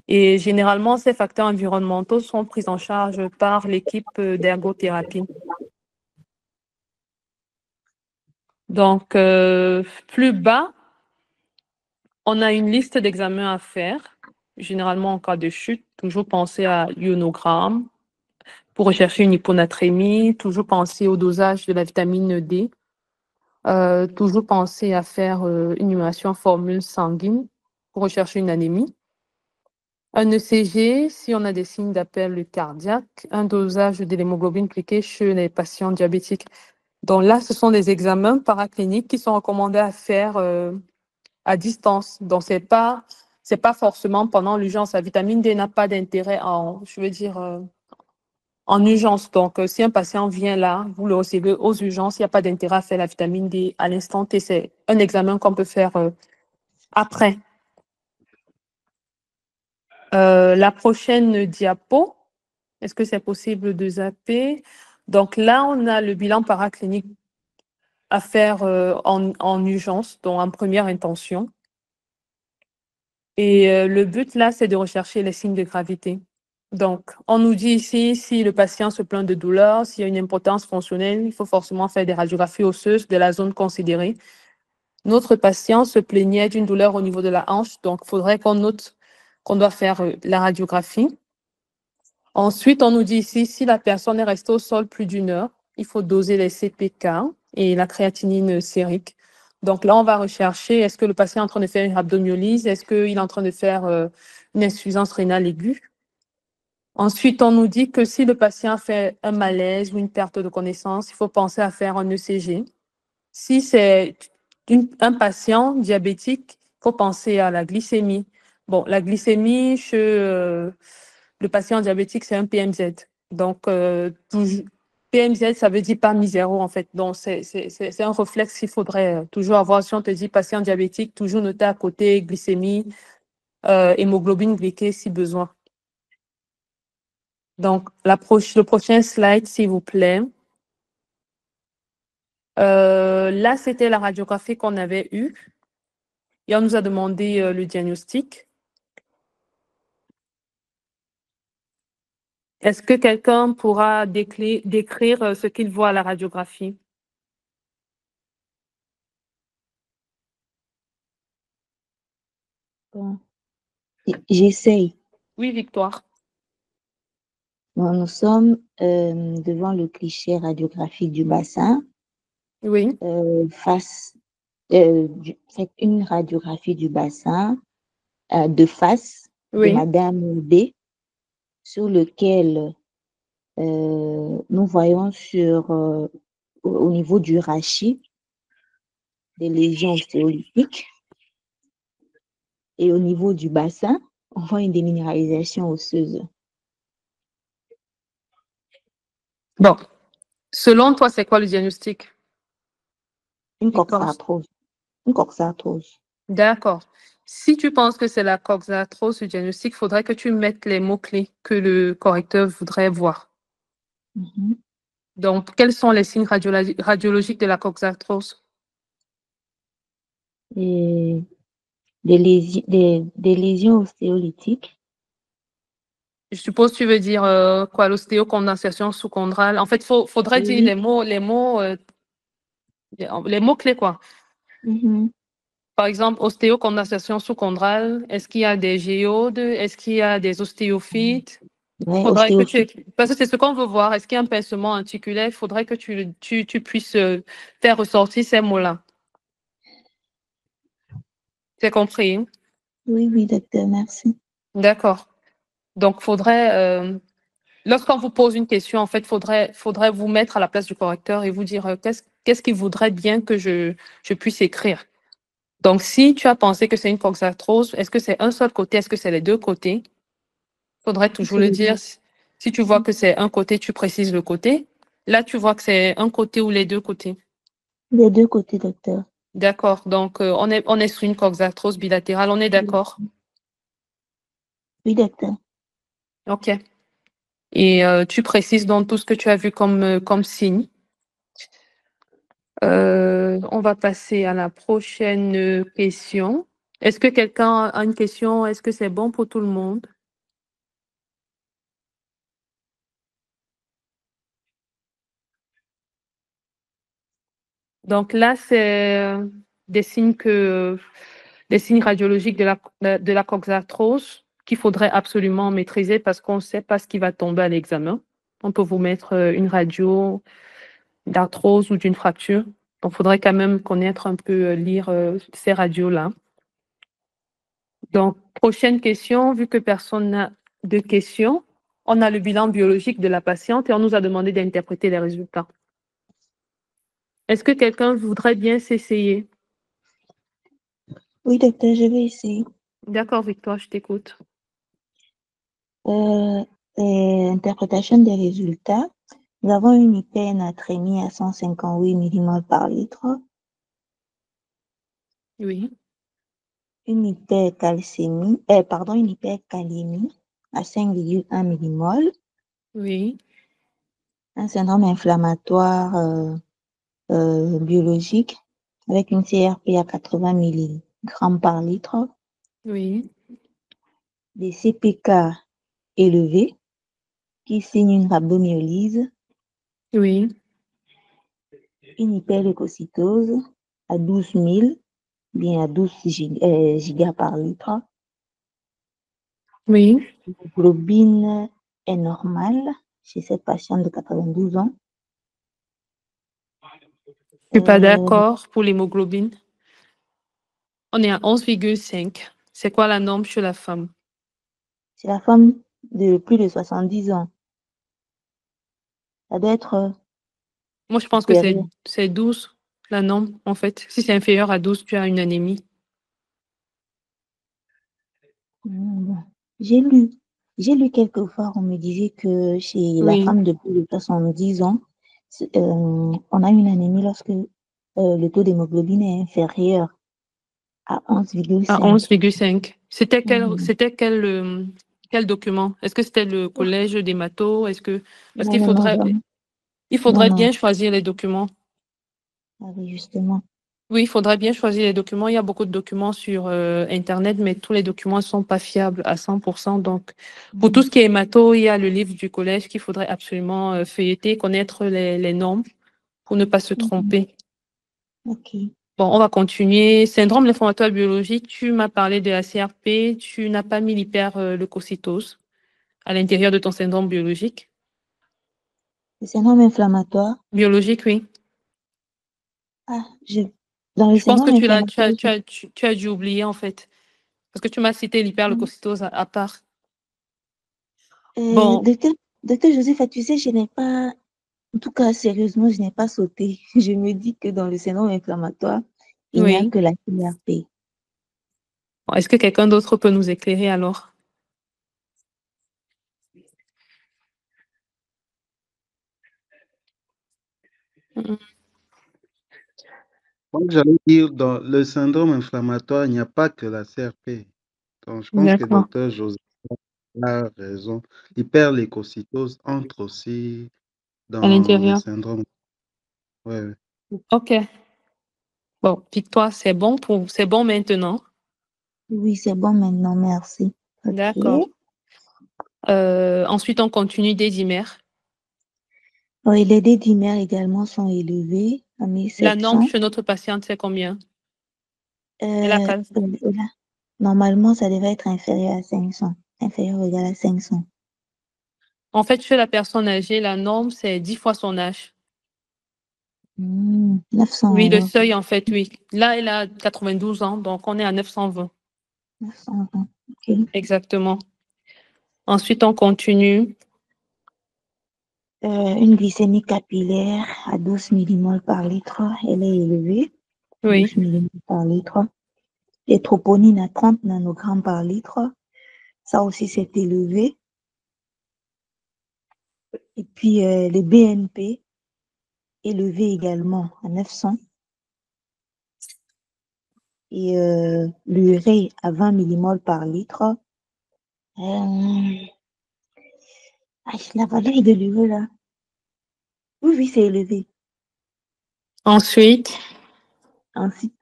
Et généralement, ces facteurs environnementaux sont pris en charge par l'équipe d'ergothérapie. Donc, plus bas, on a une liste d'examens à faire. Généralement, en cas de chute, toujours penser à l'ionogramme pour rechercher une hyponatrémie, toujours penser au dosage de la vitamine D, toujours penser à faire une émulation en formule sanguine pour rechercher une anémie. Un ECG, si on a des signes d'appel cardiaque, un dosage de l'hémoglobine glyquée chez les patients diabétiques. Donc là, ce sont des examens paracliniques qui sont recommandés à faire à distance. Donc, c'est pas forcément pendant l'urgence. La vitamine D n'a pas d'intérêt en urgence. Donc, si un patient vient là, vous le recevez aux urgences, il n'y a pas d'intérêt à faire la vitamine D à l'instant T. C'est un examen qu'on peut faire après. La prochaine diapo, est-ce que c'est possible de zapper? Donc là, on a le bilan paraclinique à faire en urgence, donc en première intention. Et le but là, c'est de rechercher les signes de gravité. Donc, on nous dit ici, si le patient se plaint de douleur, s'il y a une impotence fonctionnelle, il faut forcément faire des radiographies osseuses de la zone considérée. Notre patient se plaignait d'une douleur au niveau de la hanche, donc il faudrait qu'on note qu'on doit faire la radiographie. Ensuite, on nous dit ici, si la personne est restée au sol plus d'une heure, il faut doser les CPK et la créatinine sérique. Donc là, on va rechercher, est-ce que le patient est en train de faire une rhabdomyolyse? Est-ce qu'il est en train de faire une insuffisance rénale aiguë? Ensuite, on nous dit que si le patient fait un malaise ou une perte de connaissance, il faut penser à faire un ECG. Si c'est un patient diabétique, il faut penser à la glycémie. Bon, la glycémie chez le patient diabétique, c'est un PMZ. Donc, PMZ, ça veut dire pas miséro, en fait. Donc, c'est un réflexe qu'il faudrait toujours avoir. Si on te dit patient diabétique, toujours noter à côté glycémie, hémoglobine glyquée si besoin. Donc, le prochain slide, s'il vous plaît. Là, c'était la radiographie qu'on avait eue. Et on nous a demandé le diagnostic. Est-ce que quelqu'un pourra décrire ce qu'il voit à la radiographie? Bon. J'essaye. Oui, Victoire. Bon, nous sommes devant le cliché radiographique du bassin. Oui. Faites une radiographie du bassin de face de Oui. Madame B, sur lequel nous voyons au niveau du rachis des lésions ostéolytiques, et au niveau du bassin, on voit une déminéralisation osseuse. Bon. Selon toi, c'est quoi le diagnostic? Une Victoire. coxarthrose. Une coxarthrose. D'accord. Si tu penses que c'est la coxarthrose, le diagnostic, il faudrait que tu mettes les mots-clés que le correcteur voudrait voir. Mhm. Donc, quels sont les signes radiologiques de la coxarthrose? Et des lésions ostéolytiques. Je suppose que tu veux dire quoi, l'ostéocondensation sous-chondrale. En fait, faudrait dire Oui. les mots-clés, quoi. Mhm. Par exemple, ostéocondensation sous-chondrale, est-ce qu'il y a des géodes? Est-ce qu'il y a des ostéophytes? Ouais, Faudrait que ostéophyte. parce que c'est ce qu'on veut voir. Est-ce qu'il y a un pincement articulaire? Il faudrait que tu puisses faire ressortir ces mots-là. C'est compris? Hein? Oui, oui, docteur, merci. D'accord. Donc, lorsqu'on vous pose une question, en fait, faudrait vous mettre à la place du correcteur et vous dire qu'est-ce qu'il voudrait bien que je puisse écrire. Donc, si tu as pensé que c'est une coxarthrose, est-ce que c'est un seul côté? Est-ce que c'est les deux côtés? Il faudrait toujours le dire. Si tu vois que c'est un côté, tu précises le côté. Là, tu vois que c'est un côté ou les deux côtés. Les deux côtés, docteur. D'accord. Donc, on est sur une coxarthrose bilatérale. On est d'accord? Oui, docteur. OK. Et tu précises donc tout ce que tu as vu comme signe. On va passer à la prochaine question. Est-ce que quelqu'un a une question? Est-ce que c'est bon pour tout le monde? Donc là, c'est des signes des signes radiologiques de la coxarthrose qu'il faudrait absolument maîtriser parce qu'on ne sait pas ce qui va tomber à l'examen. On peut vous mettre une radio d'arthrose ou d'une fracture. Donc, il faudrait quand même connaître un peu, lire ces radios-là. Donc, prochaine question, vu que personne n'a de questions, on a le bilan biologique de la patiente et on nous a demandé d'interpréter les résultats. Est-ce que quelqu'un voudrait bien s'essayer? Oui, docteur, je vais essayer. D'accord, Victoire, je t'écoute. Interprétation des résultats. Nous avons une hypernatrémie à 158 mmol par litre, Oui, une hypercalémie à 5,1 mmol, oui, un syndrome inflammatoire biologique avec une CRP à 80 mg par litre, oui, des CPK élevés qui signent une rhabdomyolyse, oui, une hyperleucocytose à 12 000, bien à 12 gigas par litre. oui. L'hémoglobine est normale chez cette patiente de 92 ans. Je suis pas Euh, d'accord pour l'hémoglobine. On est à 11,5. C'est quoi la norme chez la femme? c'est la femme de plus de 70 ans. Ça doit être Moi, je pense que supérieur. c'est 12, la norme, en fait. Si c'est inférieur à 12, tu as une anémie. Bon. J'ai lu quelque part, on me disait que chez la Oui, femme de plus de 70 ans, on a une anémie lorsque le taux d'hémoglobine est inférieur à à 11,5. 11,5. Mhm. Quel document? Est-ce que c'était le collège des mathos? Parce Non, non, non, vraiment. il Non, faudrait non. bien choisir les documents. Ah oui, justement. Oui, il faudrait bien choisir les documents. Il y a beaucoup de documents sur Internet, mais tous les documents ne sont pas fiables à 100%. Donc, pour tout Mhm. ce qui est mathos, il y a le livre du collège qu'il faudrait absolument feuilleter, connaître les normes pour ne pas se Mhm. tromper. Ok. Bon, on va continuer. Syndrome inflammatoire biologique, tu m'as parlé de la CRP, tu n'as pas mis l'hyperleucocytose à l'intérieur de ton syndrome biologique. Le syndrome inflammatoire. Biologique, oui. Ah, dans le Je pense que syndrome inflammatoire, tu as dû oublier, en fait, parce que tu m'as cité l'hyperleucocytose à part. Bon, docteur, docteur Joseph, tu sais, je n'ai pas, en tout cas, sérieusement, je n'ai pas sauté. Je me dis que dans le syndrome inflammatoire, il n'y a oui. que la CRP. Bon, est-ce que quelqu'un d'autre peut nous éclairer alors? Mm, Moi, j'allais dire, dans le syndrome inflammatoire, il n'y a pas que la CRP. Donc, je pense que d'accord, docteur Joseph a raison. L'hyperleucocytose entre aussi à dans le l'intérieur. syndrome. Ouais, ouais. OK. Bon, Victoire, c'est bon maintenant. Oui, c'est bon maintenant, merci. Ok. D'accord. Ensuite, on continue des dimères. Oui, les D-dimères également sont élevés à La norme 1700. chez notre patiente, c'est combien? Elle a Euh, quel- là, normalement, ça devrait être inférieur à 500. Inférieur ou égal à 500. En fait, chez la personne âgée, la norme, c'est 10 fois son âge. 900 Oui, le alors. seuil, en fait, oui. Là, elle a 92 ans, donc on est à 920. 920. Ok. Exactement. Ensuite, on continue. Une glycémie capillaire à 12 millimoles par litre, elle est élevée. Oui. 12 millimoles par litre. Les troponines à 30 nanogrammes par litre, ça aussi c'est élevé. Et puis les BNP élevés également à 900. Et l'urée à 20 millimoles par litre. Euh, Ah, la valeur est de l'euro là. Oui, c'est élevé. Ensuite,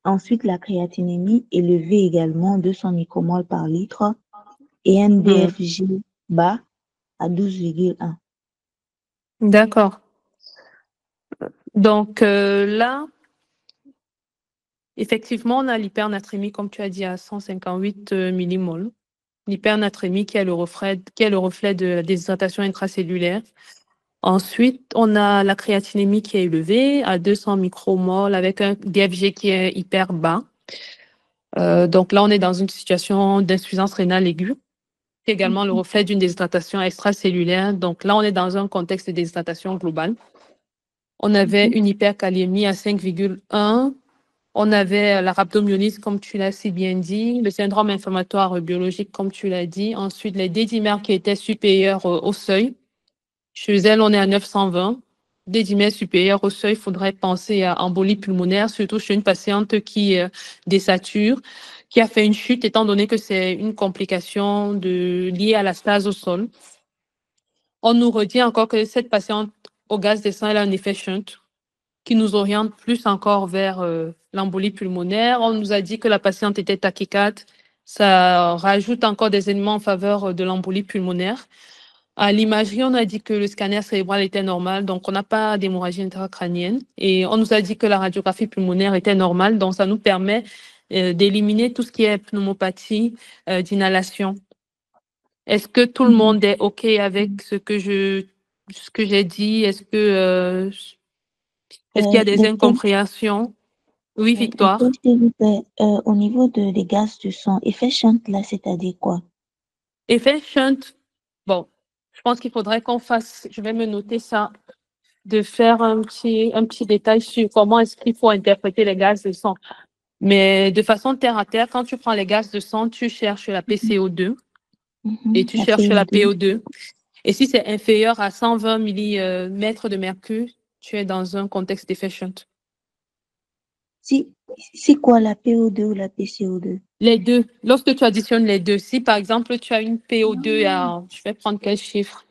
Ensuite, la créatinémie élevée également, 200 micromoles par litre, et un DFG bas à 12,1. d'accord. Donc là, effectivement, on a l'hypernatrémie, comme tu as dit, à 158 millimoles. L'hypernatrémie qui est le reflet de la déshydratation intracellulaire. Ensuite, on a la créatinémie qui est élevée à 200 micromoles avec un DFG qui est hyper bas. Donc là, on est dans une situation d'insuffisance rénale aiguë. C'est également le reflet d'une déshydratation extracellulaire. Donc là, on est dans un contexte de déshydratation globale. On avait une hypercalémie à 5,1. On avait la rhabdomyolyse, comme tu l'as si bien dit, le syndrome inflammatoire biologique, comme tu l'as dit. Ensuite, les dédimères qui étaient supérieurs au seuil. Chez elle, on est à 920. Dédimères supérieurs au seuil, il faudrait penser à embolie pulmonaire, surtout chez une patiente qui désature, qui a fait une chute, étant donné que c'est une complication liée à la stase au sol. On nous redit encore que cette patiente au gaz des seins, elle a un effet shunt qui nous oriente plus encore vers l'embolie pulmonaire. On nous a dit que la patiente était tachycarde. Ça rajoute encore des éléments en faveur de l'embolie pulmonaire. À l'imagerie, on a dit que le scanner cérébral était normal, donc on n'a pas d'hémorragie intracrânienne. Et on nous a dit que la radiographie pulmonaire était normale, donc ça nous permet d'éliminer tout ce qui est pneumopathie d'inhalation. Est-ce que tout le monde est OK avec ce que j'ai dit? Est-ce qu'il y a des Docteur, incompréhensions? Oui, docteur, Victoire. s'il vous plaît, au niveau des gaz du sang, effet shunt là, c'est-à-dire quoi? Effet shunt, bon, je pense qu'il faudrait je vais me noter ça, de faire un petit détail sur comment est-ce qu'il faut interpréter les gaz de sang. Mais de façon terre à terre, quand tu prends les gaz de sang, tu cherches la PCO2 et tu La cherches la PO2. PO2. Et si c'est inférieur à 120 millimètres de mercure, tu es dans un contexte d'effet shunt. C'est quoi la PO2 ou la PCO2? Les deux, lorsque tu additionnes les deux, si par exemple tu as une PO2 à, je vais prendre quel chiffre?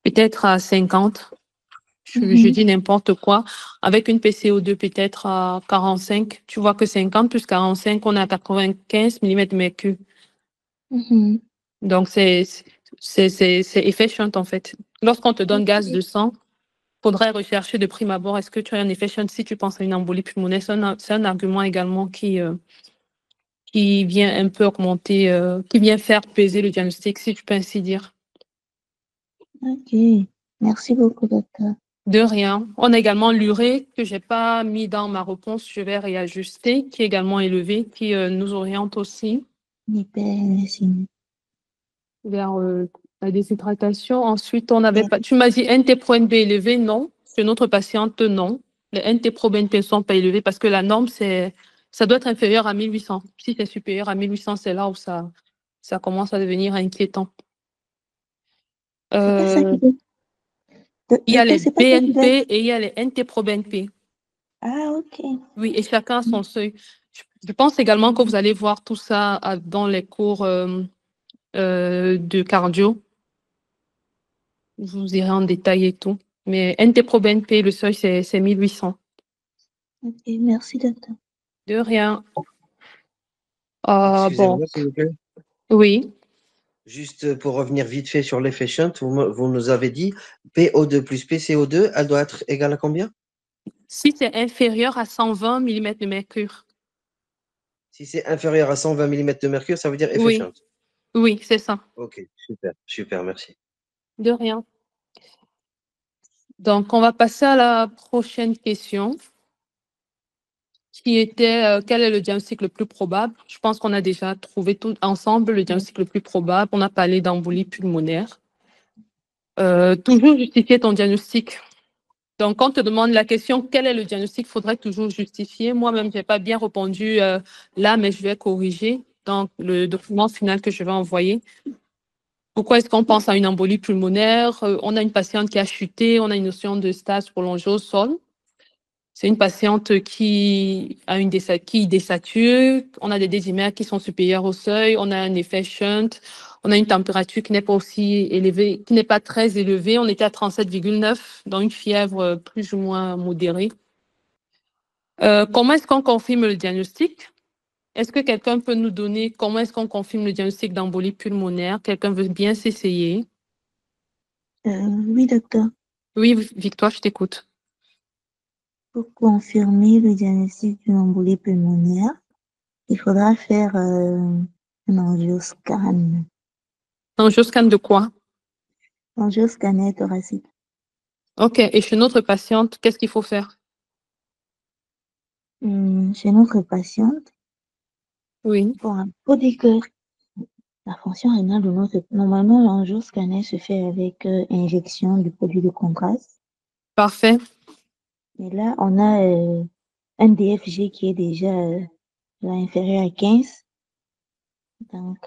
Peut-être à 50, je dis n'importe quoi, avec une PCO2 peut-être à 45, tu vois que 50 plus 45, on est à 95 millimètres de mercure. Donc, c'est effet shunt, en fait. Lorsqu'on te donne gaz de sang, il faudrait rechercher de prime abord, est-ce que tu as un effet shunt si tu penses à une embolie pulmonaire? C'est un argument également qui vient un peu augmenter, qui vient faire peser le diagnostic, si tu peux ainsi dire. Ok, merci beaucoup, docteur. De rien. On a également l'urée que j'ai pas mis dans ma réponse, je vais réajuster, qui est également élevé, qui nous oriente aussi Hyperglycémie. vers la déshydratation. Ensuite, on avait pas. Tu m'as dit NT-proNP élevé, non. Chez notre patiente, non. Les NT-proBNP ne sont pas élevés parce que la norme, ça doit être inférieur à 1800. Si c'est supérieur à 1800, c'est là où ça commence à devenir inquiétant. C'est pas ça qui Il doit. y a les Docteur, c'est pas ça qui doit. BNP et il y a les NT-proBNP. Ah, ok. Oui, et chacun a son seuil. Je pense également que vous allez voir tout ça dans les cours de cardio. Vous irez en détail et tout. Mais NT-proBNP, le seuil, c'est 1800. Ok, merci, docteur. De rien. Bon, Excusez-moi, s'il vous plaît. oui. Juste pour revenir vite fait sur l'effet shunt, vous nous avez dit PO2 plus PCO2, elle doit être égale à combien? Si c'est inférieur à 120 millimètres de mercure. Si c'est inférieur à 120 mm de mercure, ça veut dire effet Oui, shunt. oui, c'est ça. Ok, super, merci. De rien. Donc, on va passer à la prochaine question, qui était quel est le diagnostic le plus probable? Je pense qu'on a déjà trouvé tout ensemble le diagnostic le plus probable. On a parlé d'embolie pulmonaire. Toujours justifier ton diagnostic. Donc, quand on te demande la question, quel est le diagnostic, il faudrait toujours justifier. Moi-même, je n'ai pas bien répondu là, mais je vais corriger dans le document final que je vais envoyer. Pourquoi est-ce qu'on pense à une embolie pulmonaire? On a une patiente qui a chuté, on a une notion de stase prolongée au sol. C'est une patiente qui désature, on a des désimères qui sont supérieurs au seuil, on a un effet shunt, On a une température qui n'est pas aussi élevée, qui n'est pas très élevée. On était à 37,9, dans une fièvre plus ou moins modérée. Comment est-ce qu'on confirme le diagnostic? Est-ce que quelqu'un peut nous donner comment est-ce qu'on confirme le diagnostic d'embolie pulmonaire? Quelqu'un veut bien s'essayer? Oui, docteur. Oui, Victoire, je t'écoute. Pour confirmer le diagnostic d'une embolie pulmonaire, il faudra faire un angioscan. Angioscan de quoi? Angioscanner thoracique. OK. Et chez notre patiente, qu'est-ce qu'il faut faire? Chez notre patiente, Oui. faut dire que la fonction rénale de notre... Normalement, l'angioscanner se fait avec injection du produit de contraste. Parfait. Et là, on a un DFG qui est déjà inférieur à 15. Donc,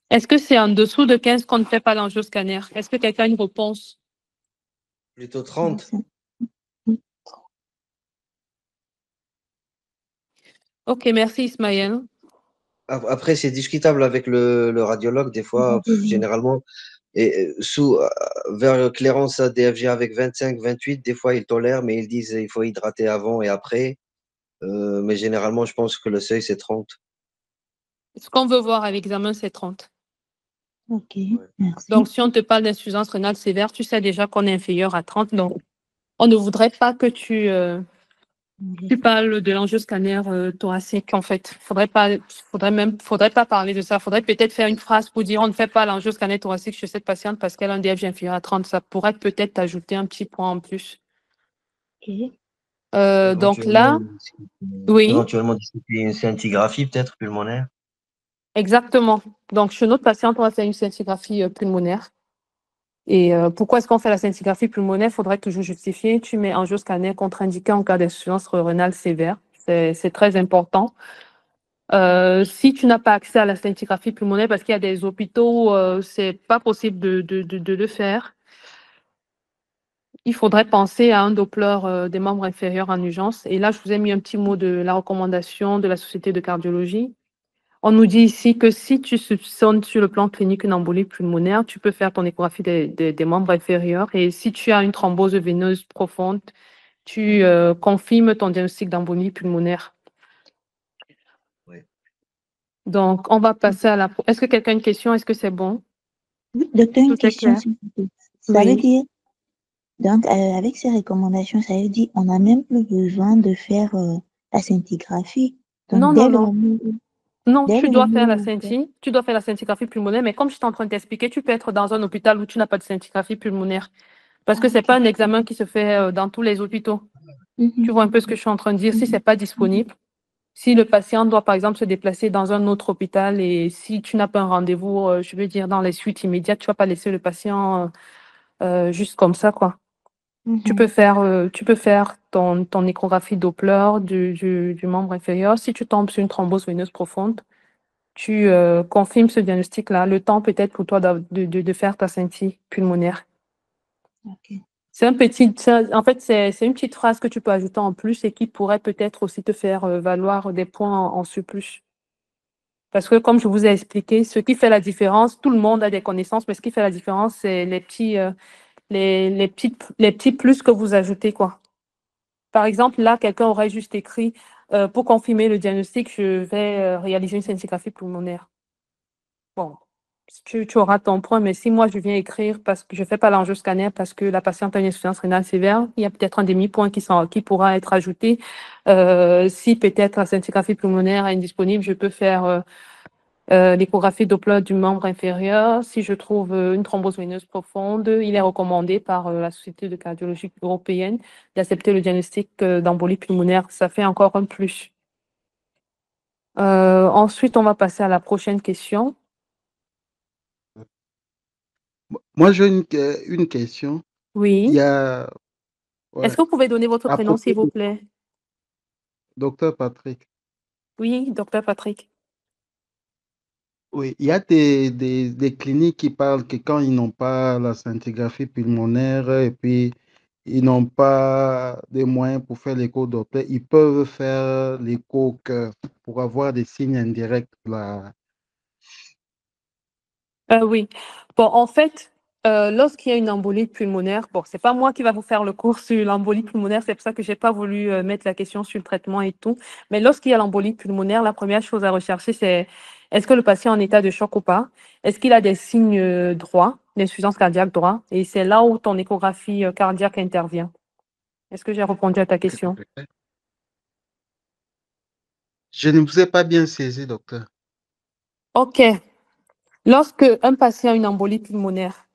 Est-ce que c'est en dessous de 15 qu'on ne fait pas l'angioscanner? Est-ce que quelqu'un a une réponse? Plutôt 30. OK, merci Ismaël. Après, c'est discutable avec le radiologue, des fois, généralement. Et vers clairance à DFG avec 25, 28, des fois ils tolèrent, mais ils disent il faut hydrater avant et après. Mais généralement, je pense que le seuil, c'est 30. Ce qu'on veut voir à l'examen, c'est 30. ok, Ouais. merci. Donc, si on te parle d'insuffisance rénale sévère, tu sais déjà qu'on est inférieur à 30. Donc, on ne voudrait pas que tu parles de l'angioscanner thoracique, en fait. Faudrait pas parler de ça. Faudrait peut-être faire une phrase pour dire on ne fait pas l'angioscanner thoracique chez cette patiente parce qu'elle a un DFG inférieur à 30. Ça pourrait peut-être ajouter un petit point en plus. Ok. Donc là, oui, Éventuellement discuter une scintigraphie peut-être pulmonaire. exactement. Donc, chez notre patiente, on va faire une scintigraphie pulmonaire. Et pourquoi est-ce qu'on fait la scintigraphie pulmonaire? Il faudrait toujours justifier. Tu mets angioscanner contre-indiqué en cas d'insuffisance rénale sévère. C'est très important. Si tu n'as pas accès à la scintigraphie pulmonaire parce qu'il y a des hôpitaux, c'est pas possible de le faire. Il faudrait penser à un Doppler des membres inférieurs en urgence. Et là, je vous ai mis un petit mot de la recommandation de la Société de cardiologie. On nous dit ici que si tu soupçonnes sur le plan clinique une embolie pulmonaire, tu peux faire ton échographie des membres inférieurs. Et si tu as une thrombose veineuse profonde, tu confirmes ton diagnostic d'embolie pulmonaire. Oui. Donc, on va passer à la... Est-ce que quelqu'un a une question? Est-ce que c'est bon? Oui, docteur, une Tout est question, clair. s'il vous plaît. Ça veut dire, donc, avec ces recommandations, ça veut dire on n'a même plus besoin de faire la scintigraphie. Donc, Non, dès non, le non. moment Non, dès tu le dois moment faire la où on fait- tu dois faire la scintigraphie pulmonaire, mais comme je suis en train de t'expliquer, tu peux être dans un hôpital où tu n'as pas de scintigraphie pulmonaire. Parce que Ah, ce n'est ok. pas un examen qui se fait dans tous les hôpitaux. Mhm, Tu vois un peu ce que je suis en train de dire. Si ce n'est pas disponible, si le patient doit, par exemple, se déplacer dans un autre hôpital et si tu n'as pas un rendez-vous, je veux dire, dans les suites immédiates, tu ne vas pas laisser le patient juste comme ça, quoi. Tu peux faire ton échographie Doppler du membre inférieur. Si tu tombes sur une thrombose veineuse profonde, tu confirmes ce diagnostic-là. Le temps peut-être pour toi de faire ta scintille pulmonaire. ok. C'est en fait, c'est une petite phrase que tu peux ajouter en plus et qui pourrait peut-être aussi te faire valoir des points en surplus. Parce que comme je vous ai expliqué, ce qui fait la différence, tout le monde a des connaissances, mais ce qui fait la différence, c'est les petits plus que vous ajoutez, quoi. Par exemple, là, quelqu'un aurait juste écrit pour confirmer le diagnostic, je vais réaliser une scintigraphie pulmonaire. Bon, tu auras ton point, mais si moi je viens écrire parce que je ne fais pas l'angioscanner parce que la patiente a une insuffisance rénale sévère, il y a peut-être un demi-point qui pourra être ajouté. Si peut-être la scintigraphie pulmonaire est indisponible, je peux faire l'échographie Doppler du membre inférieur. Si je trouve une thrombose veineuse profonde, il est recommandé par la Société de cardiologie européenne d'accepter le diagnostic d'embolie pulmonaire. Ça fait encore un plus. Ensuite, on va passer à la prochaine question. Moi, j'ai une question. Oui. Il y a, ouais, Est-ce que vous pouvez donner votre à prénom, propos s'il vous du plaît? docteur Patrick. Oui, docteur Patrick. Oui, il y a des cliniques qui parlent que quand ils n'ont pas la scintigraphie pulmonaire et puis ils n'ont pas des moyens pour faire l'écho Doppler, ils peuvent faire l'écho au cœur pour avoir des signes indirects Oui. Bon, en fait, lorsqu'il y a une embolie pulmonaire, bon, c'est pas moi qui va vous faire le cours sur l'embolie pulmonaire, c'est pour ça que j'ai pas voulu mettre la question sur le traitement et tout. Mais lorsqu'il y a l'embolie pulmonaire, la première chose à rechercher, c'est est-ce que le patient est en état de choc ou pas? Est-ce qu'il a des signes droits, d'insuffisance cardiaque droit? Et c'est là où ton échographie cardiaque intervient. Est-ce que j'ai répondu à ta question? Je ne vous ai pas bien saisi, docteur. OK. Lorsque un patient a une embolie pulmonaire,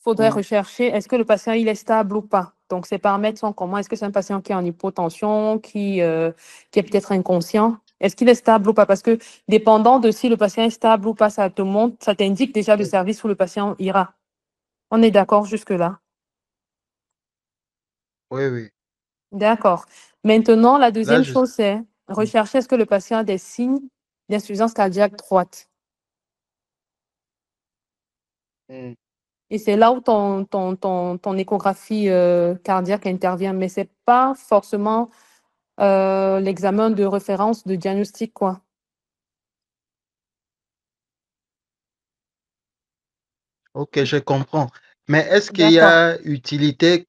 faudrait rechercher est-ce que le patient il est stable ou pas. Donc, ces paramètres sont comment? Est-ce que c'est un patient qui est en hypotension, qui est peut-être inconscient? Est-ce qu'il est stable ou pas? Parce que dépendant de si le patient est stable ou pas, ça te montre, ça t'indique déjà le service où le patient ira. On est d'accord jusque-là? Oui, oui. D'accord. Maintenant, la Là, deuxième chose, c'est rechercher est-ce que le patient a des signes d'insuffisance cardiaque droite. Mm. Et c'est là où ton échographie cardiaque intervient. Mais ce n'est pas forcément l'examen de référence de diagnostic, quoi. Ok, je comprends. Mais est-ce qu'il y D'accord. a utilité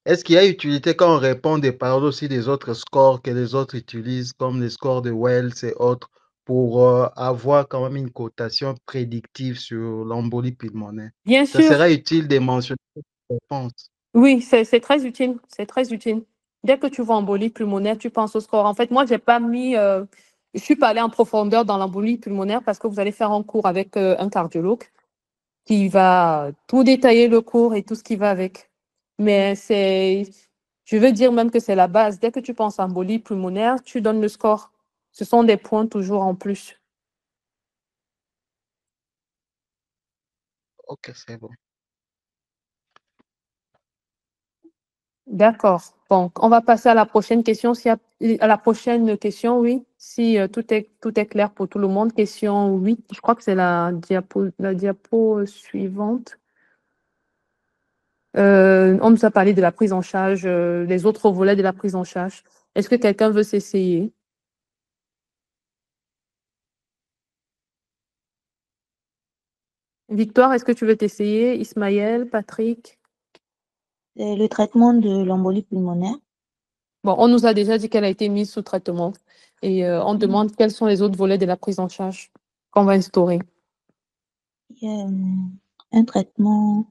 est-ce qu'il y a utilité quand on répond des paroles aussi des autres scores que les autres utilisent, comme les scores de Wells et autres, pour avoir quand même une cotation prédictive sur l'embolie pulmonaire? Bien Ça sûr, serait utile de mentionner cette réponse. oui, c'est très utile. C'est très utile. Dès que tu vois embolie pulmonaire, tu penses au score. En fait, moi, j'ai pas mis. Je suis pas allée en profondeur dans l'embolie pulmonaire parce que vous allez faire un cours avec un cardiologue qui va tout détailler le cours et tout ce qui va avec. Mais je veux dire même que c'est la base. Dès que tu penses à embolie pulmonaire, tu donnes le score. Ce sont des points toujours en plus. Ok, c'est bon. D'accord. Bon, on va passer à la prochaine question. À la prochaine question, oui. Si tout est clair pour tout le monde. Question 8. Je crois que c'est la diapo suivante. On nous a parlé de la prise en charge, les autres volets de la prise en charge. Est-ce que quelqu'un veut s'essayer? Victoire, est-ce que tu veux t'essayer? Ismaël, Patrick? Le traitement de l'embolie pulmonaire. Bon, on nous a déjà dit qu'elle a été mise sous traitement et on demande quels sont les autres volets de la prise en charge qu'on va instaurer. Il y a un traitement.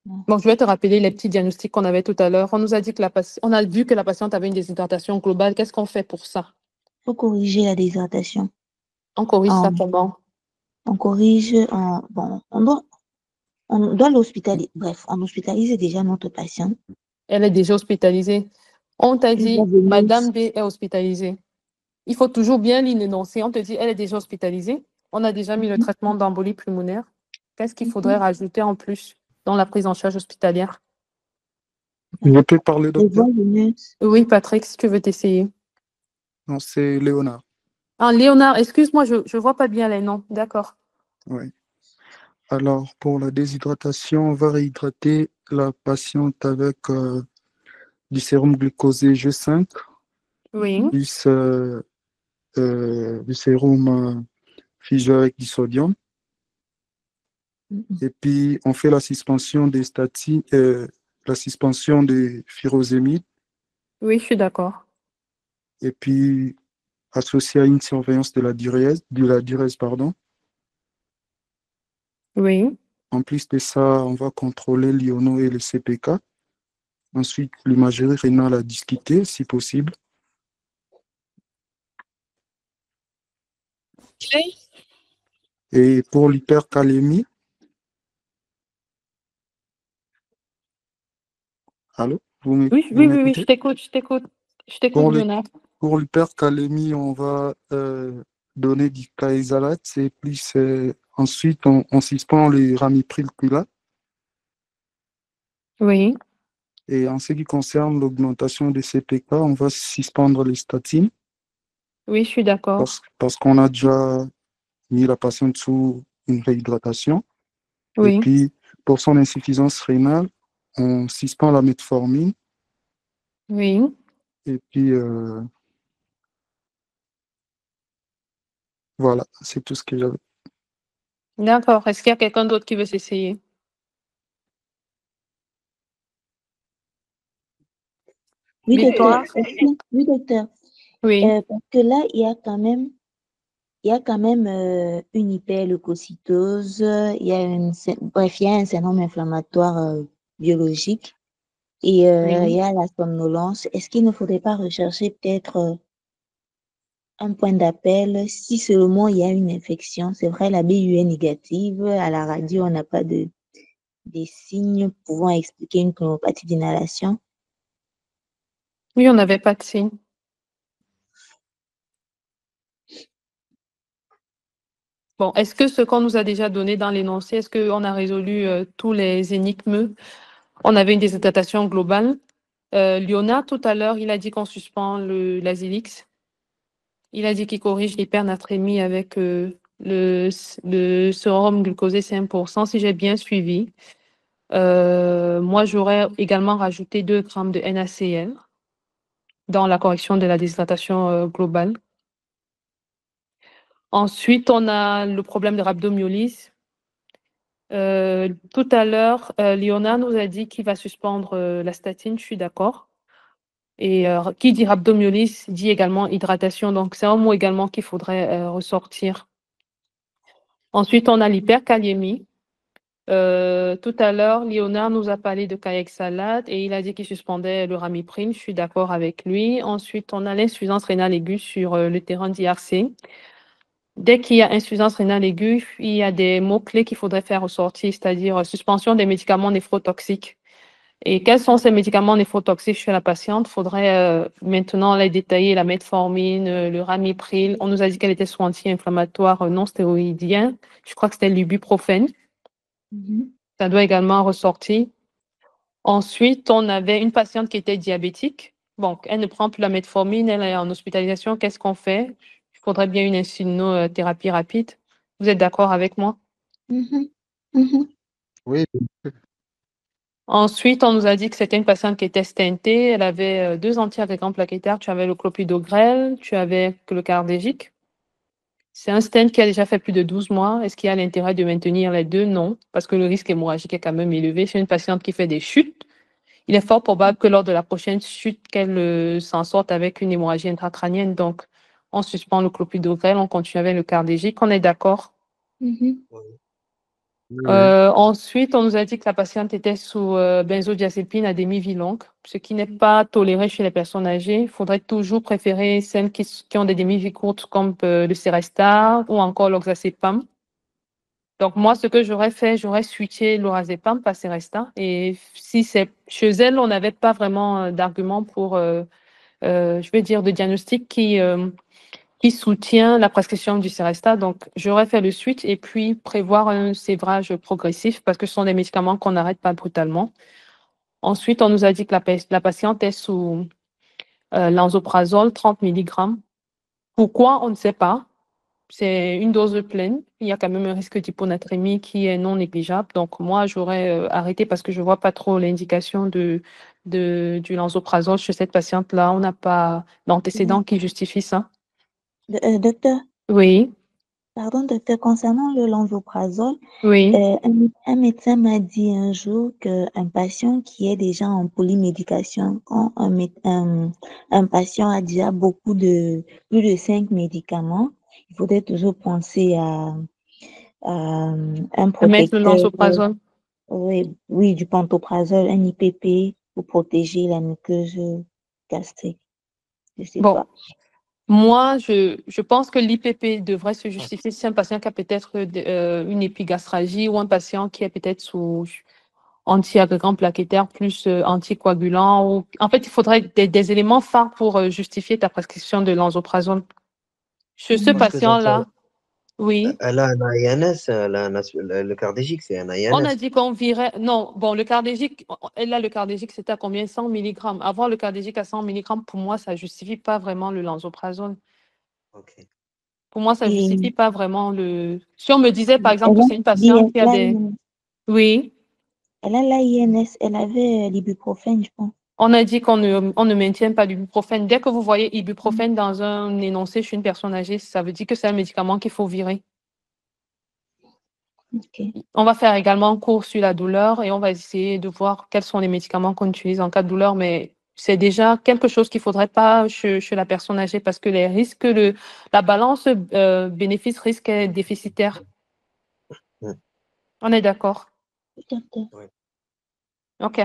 Bon, je vais te rappeler les petits diagnostics qu'on avait tout à l'heure. On nous a dit que on a vu que la patiente avait une déshydratation globale. Qu'est-ce qu'on fait pour ça? Il faut corriger la déshydratation. On corrige ça En- comment? on corrige bon, on doit l'hospitaliser. Bref, on hospitalise déjà notre patient. Elle est déjà hospitalisée. On t'a Puis la dit, venise. Madame B est hospitalisée. Il faut toujours bien l'énoncer. On te dit, elle est déjà hospitalisée. On a déjà mis le traitement d'embolie pulmonaire. Qu'est-ce qu'il faudrait rajouter en plus dans la prise en charge hospitalière? Je peux parler, Les docteur? voies veineuses. Oui, Patrick, si tu veux t'essayer. Non, c'est Léonard. Ah, Léonard, excuse-moi, je ne vois pas bien les noms. D'accord. Oui. Alors, pour la déshydratation, on va réhydrater la patiente avec du sérum glucosé G5, Oui, plus du sérum figé avec du sodium. Et puis, on fait la suspension des statines, la suspension des furosémides, oui, je suis d'accord. et puis associé à une surveillance de la diurèse, pardon. Oui, En plus de ça, on va contrôler l'IONO et le CPK. Ensuite, l'imagerie rénale à discuter, si possible. Et pour l'hypercalémie, allô, oui, vous oui, oui, oui, je m'écoutez? t'écoute, je t'écoute. Je t'écoute, Pour Léonard. pour l'hypercalémie, on va donner du caïsalate, et plus ensuite, on suspend les ramipril-culat. Oui, Et en ce qui concerne l'augmentation des CPK, on va suspendre les statines oui, je suis d'accord. parce qu'on a déjà mis la patiente sous une réhydratation. Et Oui, puis, pour son insuffisance rénale, on suspend la metformine. oui. Et puis, voilà, c'est tout ce que j'avais. D'accord. Est-ce qu'il y a quelqu'un d'autre qui veut s'essayer? Oui, docteur. Victoire? Oui, docteur. Oui. Parce que là, il y a quand même une hyperleucocytose, bref, il y a un syndrome inflammatoire biologique et il Oui. y a la somnolence. Est-ce qu'il ne faudrait pas rechercher peut-être un point d'appel si seulement il y a une infection? C'est vrai, la BU est négative. À la radio, on n'a pas des signes pouvant expliquer une pneumopathie d'inhalation. Oui, on n'avait pas de signe. Bon, est-ce que ce qu'on nous a déjà donné dans l'énoncé, est-ce qu'on a résolu tous les énigmes? On avait une déshydratation globale. Léonard, tout à l'heure, il a dit qu'on suspend l'Azélix. Il a dit qu'il corrige l'hypernatrémie avec le sérum glucosé 5%, si j'ai bien suivi. Moi, j'aurais également rajouté 2 grammes de NaCl dans la correction de la déshydratation globale. Ensuite, on a le problème de rhabdomyolyse. Tout à l'heure, Léonard nous a dit qu'il va suspendre la statine, je suis d'accord. Et qui dit rhabdomyolyse dit également hydratation. Donc, c'est un mot également qu'il faudrait ressortir. Ensuite, on a l'hyperkaliémie. Tout à l'heure, Léonard nous a parlé de kayak-salade et il a dit qu'il suspendait le ramipril. Je suis d'accord avec lui. Ensuite, on a l'insuffisance rénale aiguë sur le terrain d'IRC. Dès qu'il y a insuffisance rénale aiguë, il y a des mots-clés qu'il faudrait faire ressortir, c'est-à-dire suspension des médicaments néphrotoxiques. Et quels sont ces médicaments néphrotoxiques chez la patiente? Il faudrait maintenant les détailler, la metformine, le ramipril. On nous a dit qu'elle était sous anti-inflammatoire non stéroïdien. Je crois que c'était l'ibuprofène. Ça doit également ressortir. Ensuite, on avait une patiente qui était diabétique. Bon, elle ne prend plus la metformine, elle est en hospitalisation. Qu'est-ce qu'on fait? Il faudrait bien une insulinothérapie rapide. Vous êtes d'accord avec moi? Oui, Ensuite, on nous a dit que c'était une patiente qui était stentée. Elle avait 2 antiagrégants plaquettaires. Tu avais le clopidogrel, tu avais le cardégique. C'est un stent qui a déjà fait plus de 12 mois. Est-ce qu'il y a l'intérêt de maintenir les deux? Non, parce que le risque hémorragique est quand même élevé. C'est une patiente qui fait des chutes. Il est fort probable que lors de la prochaine chute, qu'elle s'en sorte avec une hémorragie intracrânienne. Donc, on suspend le clopidogrel, on continue avec le cardégique. On est d'accord? Oui. Ensuite, on nous a dit que la patiente était sous benzodiazépine à demi-vie longue, ce qui n'est pas toléré chez les personnes âgées. Il faudrait toujours préférer celles qui ont des demi-vies courtes comme le Serestar ou encore l'oxazépam. Donc, moi, ce que j'aurais fait, j'aurais switché l'orazépam par Serestar. Et si c'est chez elle, on n'avait pas vraiment d'argument pour, je vais dire, de diagnostic qui soutient la prescription du Serestar. Donc, j'aurais fait le switch et puis prévoir un sévrage progressif parce que ce sont des médicaments qu'on n'arrête pas brutalement. Ensuite, on nous a dit que la patiente est sous l'anzoprazole 30 mg. Pourquoi? On ne sait pas. C'est une dose pleine. Il y a quand même un risque d'hyponatrémie qui est non négligeable. Donc, moi, j'aurais arrêté parce que je ne vois pas trop l'indication du lanzoprazole chez cette patiente-là. On n'a pas d'antécédent qui justifie ça. Docteur, Oui, pardon, docteur, concernant le lansoprazole, oui. un médecin m'a dit un jour qu'un patient qui est déjà en polymédication, quand un patient a déjà plus de 5 médicaments, il faudrait toujours penser à un Mettre le protecteur, lansoprazole. oui, du pantoprazole, un IPP pour protéger la muqueuse gastrique. Je sais Bon, pas. moi, je pense que l'IPP devrait se justifier si un patient qui a peut-être une épigastralgie ou un patient qui est peut-être sous anti-agrégant plaquettaire plus anticoagulant. En fait, il faudrait des éléments phares pour justifier ta prescription de l'anzoprazole. Chez ce Parce que patient-là, oui. elle a un INS, le cardégique, c'est un On a INS. dit qu'on virait. Non, bon, le cardégique, elle a le cardégique, c'était à combien? 100 mg. Avoir le cardégique à 100 mg, pour moi, ça ne justifie pas vraiment le lanzoprazole. Ok. Pour moi, ça ne Et justifie pas vraiment le. Si on me disait, par exemple, elle que a c'est une patiente qui a des. l'INS. Oui, Elle a l'INS, elle avait l'ibuprofène, je pense. on a dit on ne maintient pas l'ibuprofène. Dès que vous voyez ibuprofène dans un énoncé chez une personne âgée, ça veut dire que c'est un médicament qu'il faut virer. Ok. On va faire également un cours sur la douleur et on va essayer de voir quels sont les médicaments qu'on utilise en cas de douleur, mais c'est déjà quelque chose qu'il ne faudrait pas chez la personne âgée parce que les risques, la balance bénéfice-risque est déficitaire. Mm. On est d'accord? Tout à fait. Ouais. OK.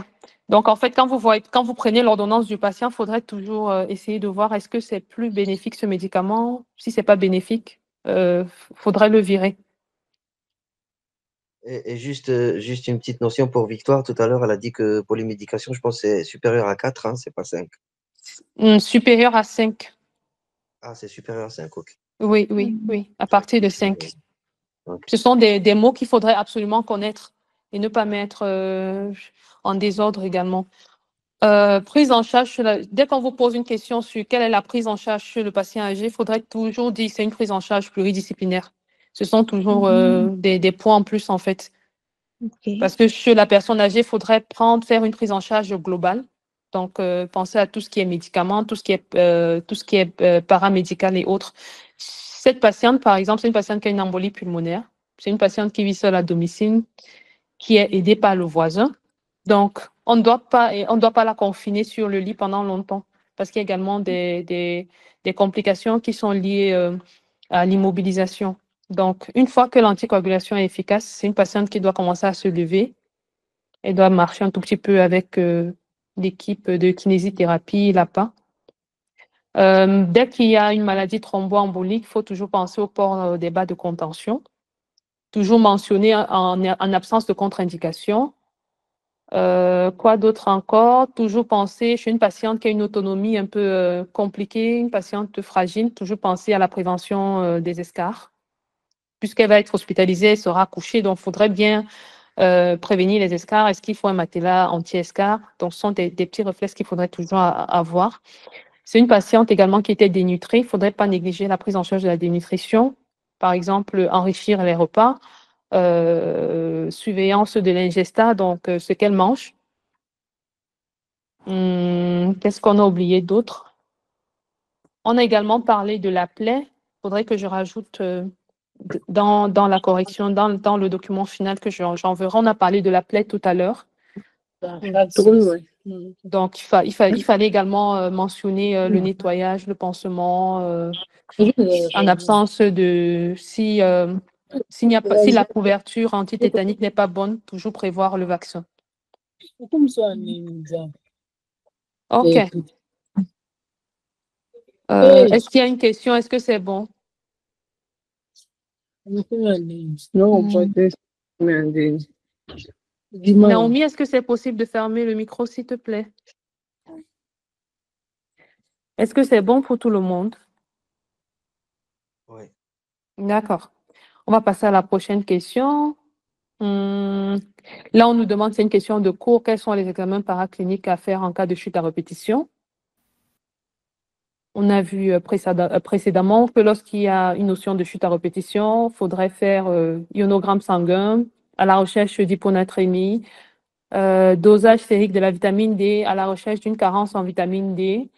Donc, en fait, quand vous prenez l'ordonnance du patient, il faudrait toujours essayer de voir est-ce que c'est plus bénéfique ce médicament. Si ce n'est pas bénéfique, il faudrait le virer. Et juste une petite notion pour Victoire, tout à l'heure, elle a dit que pour les médications, je pense que c'est supérieur à 4, hein, c'est pas 5. Supérieur à 5. Ah, c'est supérieur à 5, ok. Oui, oui, oui, à partir de 5. Ok. Ce sont des mots qu'il faudrait absolument connaître et ne pas mettre en désordre également. Prise en charge, dès qu'on vous pose une question sur quelle est la prise en charge chez le patient âgé, il faudrait toujours dire que c'est une prise en charge pluridisciplinaire. Ce sont toujours des points en plus, en fait. Ok. Parce que chez la personne âgée, il faudrait faire une prise en charge globale. Donc, penser à tout ce qui est médicaments, tout ce qui est paramédical et autres. Cette patiente, par exemple, c'est une patiente qui a une embolie pulmonaire. C'est une patiente qui vit seule à domicile, qui est aidée par le voisin. Donc, on ne doit pas la confiner sur le lit pendant longtemps parce qu'il y a également des complications qui sont liées à l'immobilisation. Donc, une fois que l'anticoagulation est efficace, c'est une patiente qui doit commencer à se lever. Elle doit marcher un tout petit peu avec l'équipe de kinésithérapie, l'APA. Dès qu'il y a une maladie thromboembolique, il faut toujours penser au port des bas de contention. Toujours mentionner en absence de contre-indication. Quoi d'autre encore? Toujours penser, chez une patiente qui a une autonomie un peu compliquée, une patiente fragile, toujours penser à la prévention des escarres. Puisqu'elle va être hospitalisée, elle sera couchée, donc il faudrait bien prévenir les escarres. Est-ce qu'il faut un matelas anti-escarre? Donc, ce sont des petits réflexes qu'il faudrait toujours avoir. C'est une patiente également qui était dénutrée. Il ne faudrait pas négliger la prise en charge de la dénutrition. Par exemple, enrichir les repas, surveillance de l'ingestat, donc ce qu'elle mange. Qu'est-ce qu'on a oublié d'autre? On a également parlé de la plaie. Il faudrait que je rajoute dans la correction, dans le document final que j'enverrai. On a parlé de la plaie tout à l'heure. Donc, il fallait également mentionner le nettoyage, le pansement, en absence de... Si la couverture antitétanique n'est pas bonne, toujours prévoir le vaccin. OK. Est-ce qu'il y a une question? Est-ce que c'est bon? Naomi, est-ce que c'est possible de fermer le micro, s'il te plaît? Est-ce que c'est bon pour tout le monde? Oui. D'accord. On va passer à la prochaine question. Là, on nous demande, c'est une question de cours, quels sont les examens paracliniques à faire en cas de chute à répétition? On a vu précédemment que lorsqu'il y a une notion de chute à répétition, il faudrait faire ionogramme sanguin à la recherche d'hyponatrémie, dosage sérique de la vitamine D à la recherche d'une carence en vitamine D,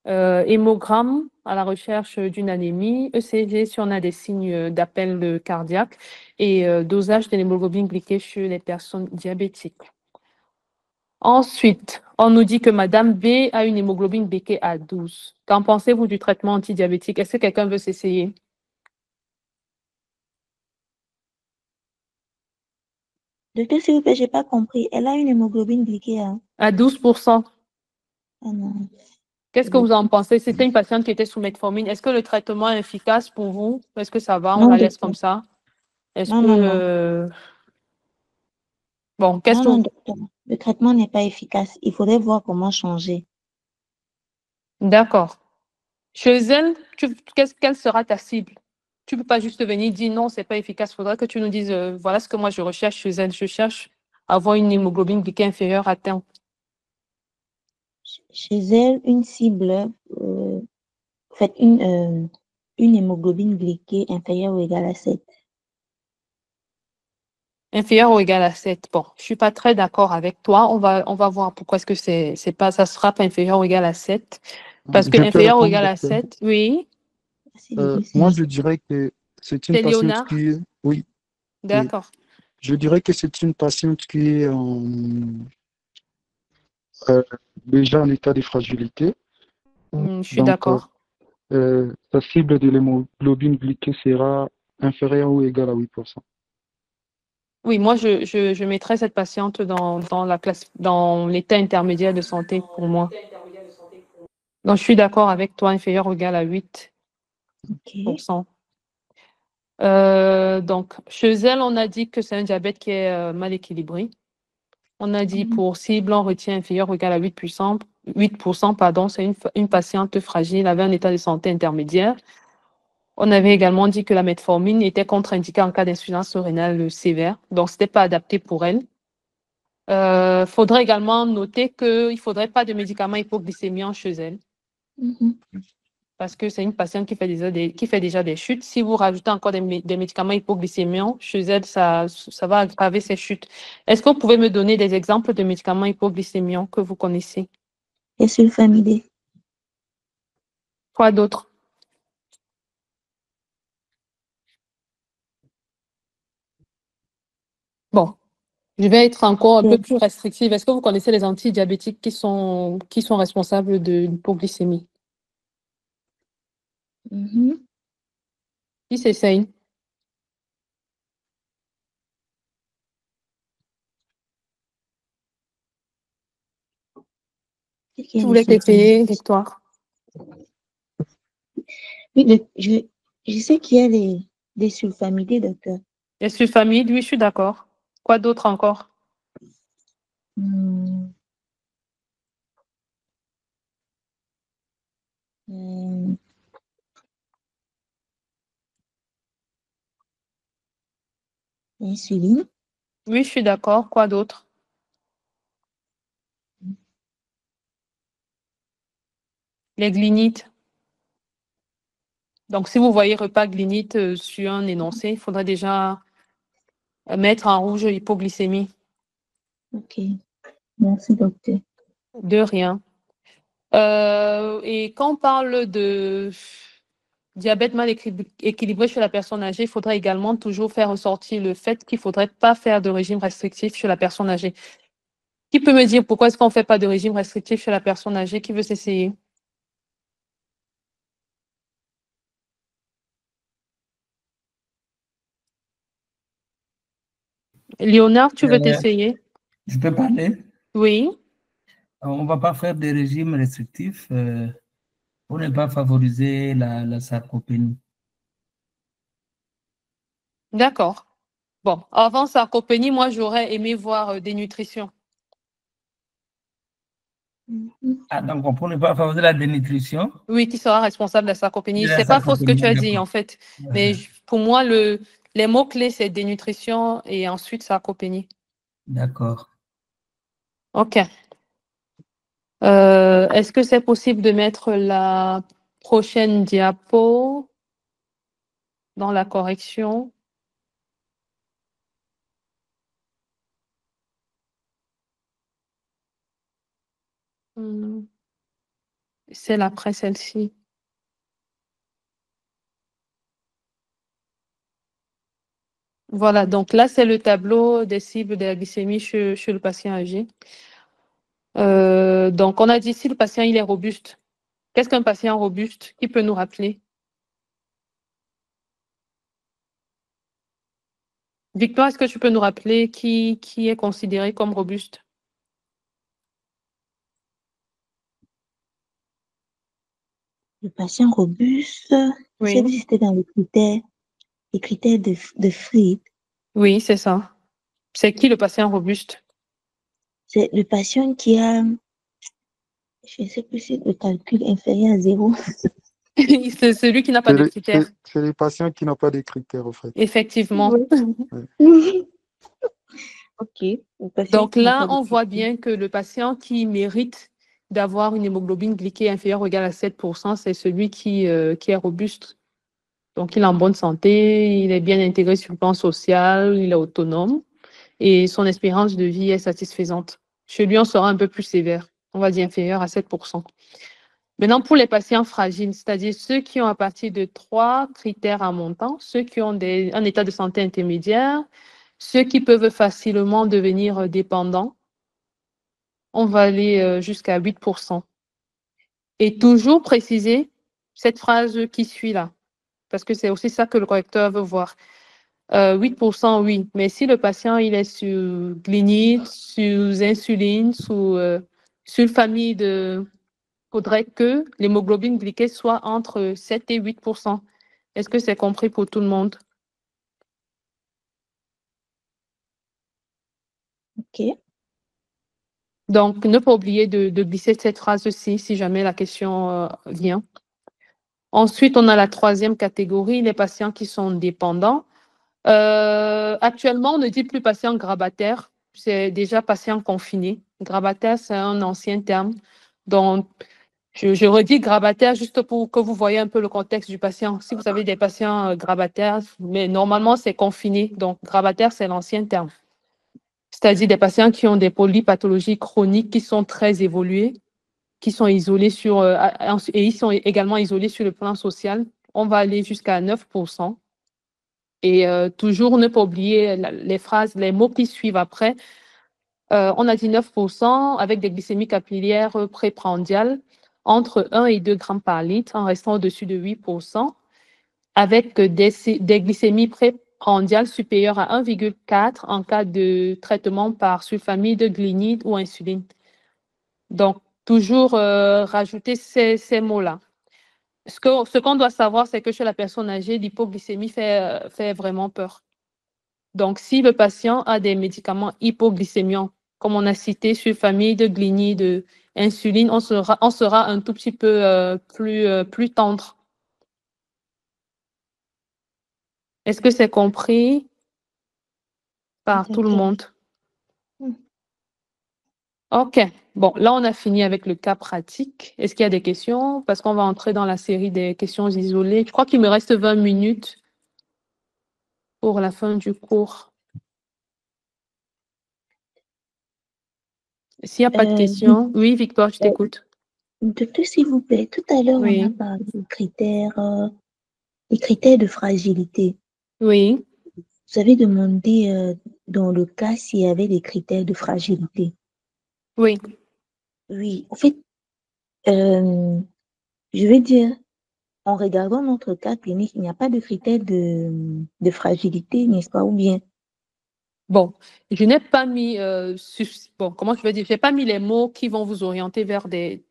hémogramme à la recherche d'une anémie, ECG si on a des signes d'appel cardiaque et dosage de l'hémoglobine glyquée chez les personnes diabétiques. Ensuite, on nous dit que Madame B a une hémoglobine glyquée à 12. Qu'en pensez-vous du traitement antidiabétique? Est-ce que quelqu'un veut s'essayer? Docteur, s'il vous plaît, je n'ai pas compris. Elle a une hémoglobine glyquée à 12%. Ah non. Qu'est-ce que vous en pensez? C'était une patiente qui était sous metformine. Est-ce que le traitement est efficace pour vous? Est-ce que ça va? On Non, la laisse docteur. comme ça? Est-ce Non, que... non, non. Bon, qu'est-ce Non, que... non, docteur. Le traitement n'est pas efficace. Il faudrait voir comment changer. D'accord. Chez elle, quelle sera ta cible? Tu ne peux pas juste venir dire non, ce n'est pas efficace. Il faudrait que tu nous dises, voilà ce que moi je recherche chez elle. Je cherche à avoir une hémoglobine glyquée inférieure à temps. Chez elle, une cible, faites une hémoglobine glyquée inférieure ou égale à 7. Inférieur ou égal à 7. Bon, je ne suis pas très d'accord avec toi. On va voir pourquoi est-ce que ça ne sera pas inférieur ou égal à 7. Parce que Je peux inférieur ou répondre, égal à docteur. 7, oui. C'est Moi, je dirais que c'est une C'est patiente Léonard? qui... Oui, oui. D'accord. Je dirais que c'est une patiente qui est déjà en état de fragilité. Je suis Donc, d'accord. sa cible de l'hémoglobine glyquée sera inférieure ou égale à 8%. Oui, moi, je mettrais cette patiente dans la classe, dans l'état intermédiaire de santé pour moi. Donc, je suis d'accord avec toi, inférieur ou égal à 8%. Ok. Donc, chez elle, on a dit que c'est un diabète qui est mal équilibré. On a dit pour cible, on retient inférieur ou égal à 8%. 8%, pardon, c'est une patiente fragile avec un état de santé intermédiaire. On avait également dit que la metformine était contre-indiquée en cas d'insuffisance rénale sévère, donc ce n'était pas adapté pour elle. Faudrait également noter qu'il ne faudrait pas de médicaments hypoglycémiants chez elle, parce que c'est une patiente qui fait déjà des chutes. Si vous rajoutez encore des médicaments hypoglycémiants chez elle, ça va aggraver ces chutes. Est-ce que vous pouvez me donner des exemples de médicaments hypoglycémiants que vous connaissez? Et sulfamidé. Quoi d'autre? Bon, je vais être encore un peu plus restrictive. Est-ce que vous connaissez les antidiabétiques qui sont responsables de l'hypoglycémie? Qui s'essaye? Tu voulais t'essayer, Victoire? Oui, je sais qu'il y a des sulfamidés, docteur. Les sulfamides, oui, je suis d'accord. Quoi d'autre encore? Insuline. Oui, je suis d'accord. Quoi d'autre? Les glinites. Donc, si vous voyez repas glinite sur un énoncé, il faudrait déjà mettre en rouge hypoglycémie. Ok. Merci, docteur. De rien. Et quand on parle de diabète mal équilibré chez la personne âgée, il faudrait également toujours faire ressortir le fait qu'il ne faudrait pas faire de régime restrictif chez la personne âgée. Qui peut me dire pourquoi est-ce qu'on ne fait pas de régime restrictif chez la personne âgée? Qui veut s'essayer? Léonard, tu veux t'essayer? Je peux parler? Oui. On ne va pas faire des régimes restrictifs pour ne pas favoriser la sarcopénie. D'accord. Bon, avant sarcopénie, moi, j'aurais aimé voir des nutritions. Ah, donc, pour ne pas favoriser la dénutrition? Oui, qui sera responsable de la sarcopénie. C'est pas faux ce que tu as dit, en fait. Mais pour moi, les mots-clés, c'est dénutrition et ensuite sarcopénie. D'accord. OK. Est-ce que c'est possible de mettre la prochaine diapo dans la correction? C'est après celle-ci. Voilà, donc là, c'est le tableau des cibles de la glycémie chez le patient âgé. Donc, on a dit si le patient il est robuste. Qu'est-ce qu'un patient robuste? Qui peut nous rappeler? Victoire, est-ce que tu peux nous rappeler qui est considéré comme robuste? Le patient robuste, Oui. c'est existé dans les critères de Fried. Oui, c'est ça. C'est qui le patient robuste? C'est le patient qui a, je ne sais plus si le calcul inférieur à 0. C'est celui qui n'a pas de critères. C'est les patients qui n'ont pas de critères, en fait. Effectivement. Ok. Donc là, on voit bien que le patient qui mérite d'avoir une hémoglobine glyquée inférieure ou égale à 7%, c'est celui qui est robuste. Donc, il est en bonne santé, il est bien intégré sur le plan social, il est autonome et son espérance de vie est satisfaisante. Chez lui, on sera un peu plus sévère, on va dire inférieur à 7%. Maintenant, pour les patients fragiles, c'est-à-dire ceux qui ont à partir de 3 critères en montant, ceux qui ont un état de santé intermédiaire, Ceux qui peuvent facilement devenir dépendants, on va aller jusqu'à 8%. Et toujours préciser cette phrase qui suit là, parce que c'est aussi ça que le correcteur veut voir. 8%, oui, mais si le patient il est sur glénite, sous insuline, sous sulfamide, faudrait que l'hémoglobine glyquée soit entre 7 et 8%. Est-ce que c'est compris pour tout le monde? OK. Donc, ne pas oublier de glisser cette phrase-ci si jamais la question vient. Ensuite, on a la troisième catégorie, les patients qui sont dépendants. Actuellement, on ne dit plus patient grabataire, c'est déjà patient confiné. Grabataire, c'est un ancien terme. Donc, je redis grabataire juste pour que vous voyez un peu le contexte du patient. Si vous avez des patients grabataires, mais normalement, c'est confiné. Donc, grabataire, c'est l'ancien terme. C'est-à-dire des patients qui ont des polypathologies chroniques qui sont très évoluées, qui sont isolés et ils sont également isolés sur le plan social. On va aller jusqu'à 9%. Et toujours ne pas oublier les phrases, les mots qui suivent après. On a dit 9% avec des glycémies capillaires préprandiales entre 1 et 2 grammes par litre en restant au-dessus de 8%, avec des glycémies préprandiales supérieures à 1,4 en cas de traitement par sulfamide, glénite ou insuline. Donc, toujours rajouter ces mots-là. Ce qu'on doit savoir, c'est que chez la personne âgée, l'hypoglycémie fait vraiment peur. Donc, si le patient a des médicaments hypoglycémiants, comme on a cité, sulfamide, glénide, insuline, on sera un tout petit peu plus tendre. Est-ce que c'est compris par tout le monde? OK. Bon, là, on a fini avec le cas pratique. Est-ce qu'il y a des questions? Parce qu'on va entrer dans la série des questions isolées. Je crois qu'il me reste 20 minutes pour la fin du cours. S'il n'y a pas de questions. Oui, Victoire, je t'écoute. Docteur, s'il vous plaît, tout à l'heure, on a Oui. parlé des critères de fragilité. Oui. Vous avez demandé dans le cas s'il y avait des critères de fragilité. Oui. Oui, en fait, je veux dire, en regardant notre cas clinique, il n'y a pas de critères de fragilité, n'est-ce pas? Ou bien? Bon, je n'ai pas mis, comment je vais dire, j'ai pas mis les mots qui vont vous orienter vers des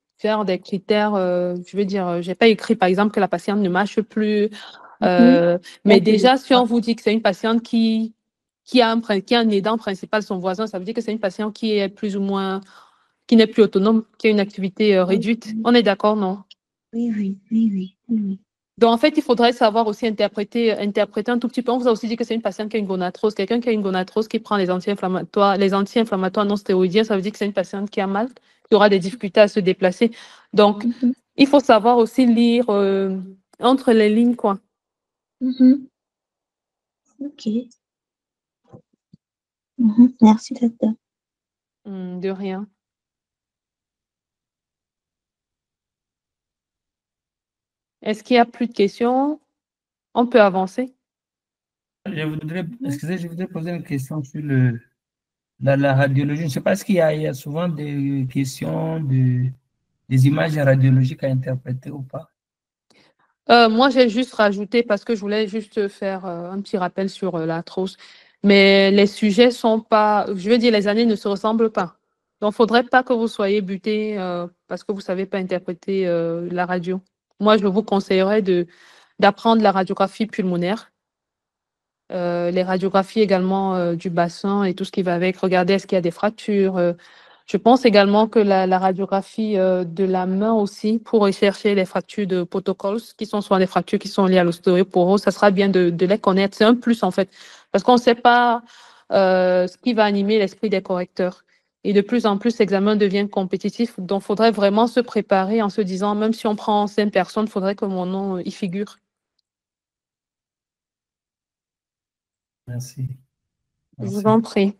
critères, je veux dire, j'ai pas écrit par exemple que la patiente ne marche plus, mais déjà si on vous dit que c'est une patiente qui a un aidant principal, son voisin, ça veut dire que c'est une patiente qui est plus ou moins, qui n'est plus autonome, qui a une activité réduite. On est d'accord, non? Oui. Donc, en fait, il faudrait savoir aussi interpréter un tout petit peu. On vous a aussi dit que c'est une patiente qui a une gonarthrose. Quelqu'un qui a une gonarthrose qui prend les anti-inflammatoires non stéroïdiens, ça veut dire que c'est une patiente qui a mal, qui aura des difficultés à se déplacer. Donc, il faut savoir aussi lire entre les lignes, quoi. OK. Merci, docteur. De rien. Est-ce qu'il y a plus de questions? On peut avancer. Je voudrais poser une question sur la radiologie. Je ne sais pas, est-ce qu'il y a souvent des questions des images radiologiques à interpréter ou pas? Moi, j'ai juste rajouté parce que je voulais juste faire un petit rappel sur l'arthrose. Mais les sujets sont pas, je veux dire, les années ne se ressemblent pas. Donc, il ne faudrait pas que vous soyez buté parce que vous ne savez pas interpréter la radio. Moi, je vous conseillerais d'apprendre la radiographie pulmonaire, les radiographies également du bassin et tout ce qui va avec. Regardez, est-ce qu'il y a des fractures? Je pense également que la radiographie de la main aussi, pour rechercher les fractures de protocoles, qui sont souvent des fractures qui sont liées à l'ostéoporose, ça sera bien de les connaître. C'est un plus en fait, parce qu'on ne sait pas ce qui va animer l'esprit des correcteurs. Et de plus en plus, l'examen devient compétitif, donc il faudrait vraiment se préparer en se disant, même si on prend 5 personnes, il faudrait que mon nom y figure. Merci. Je vous en prie.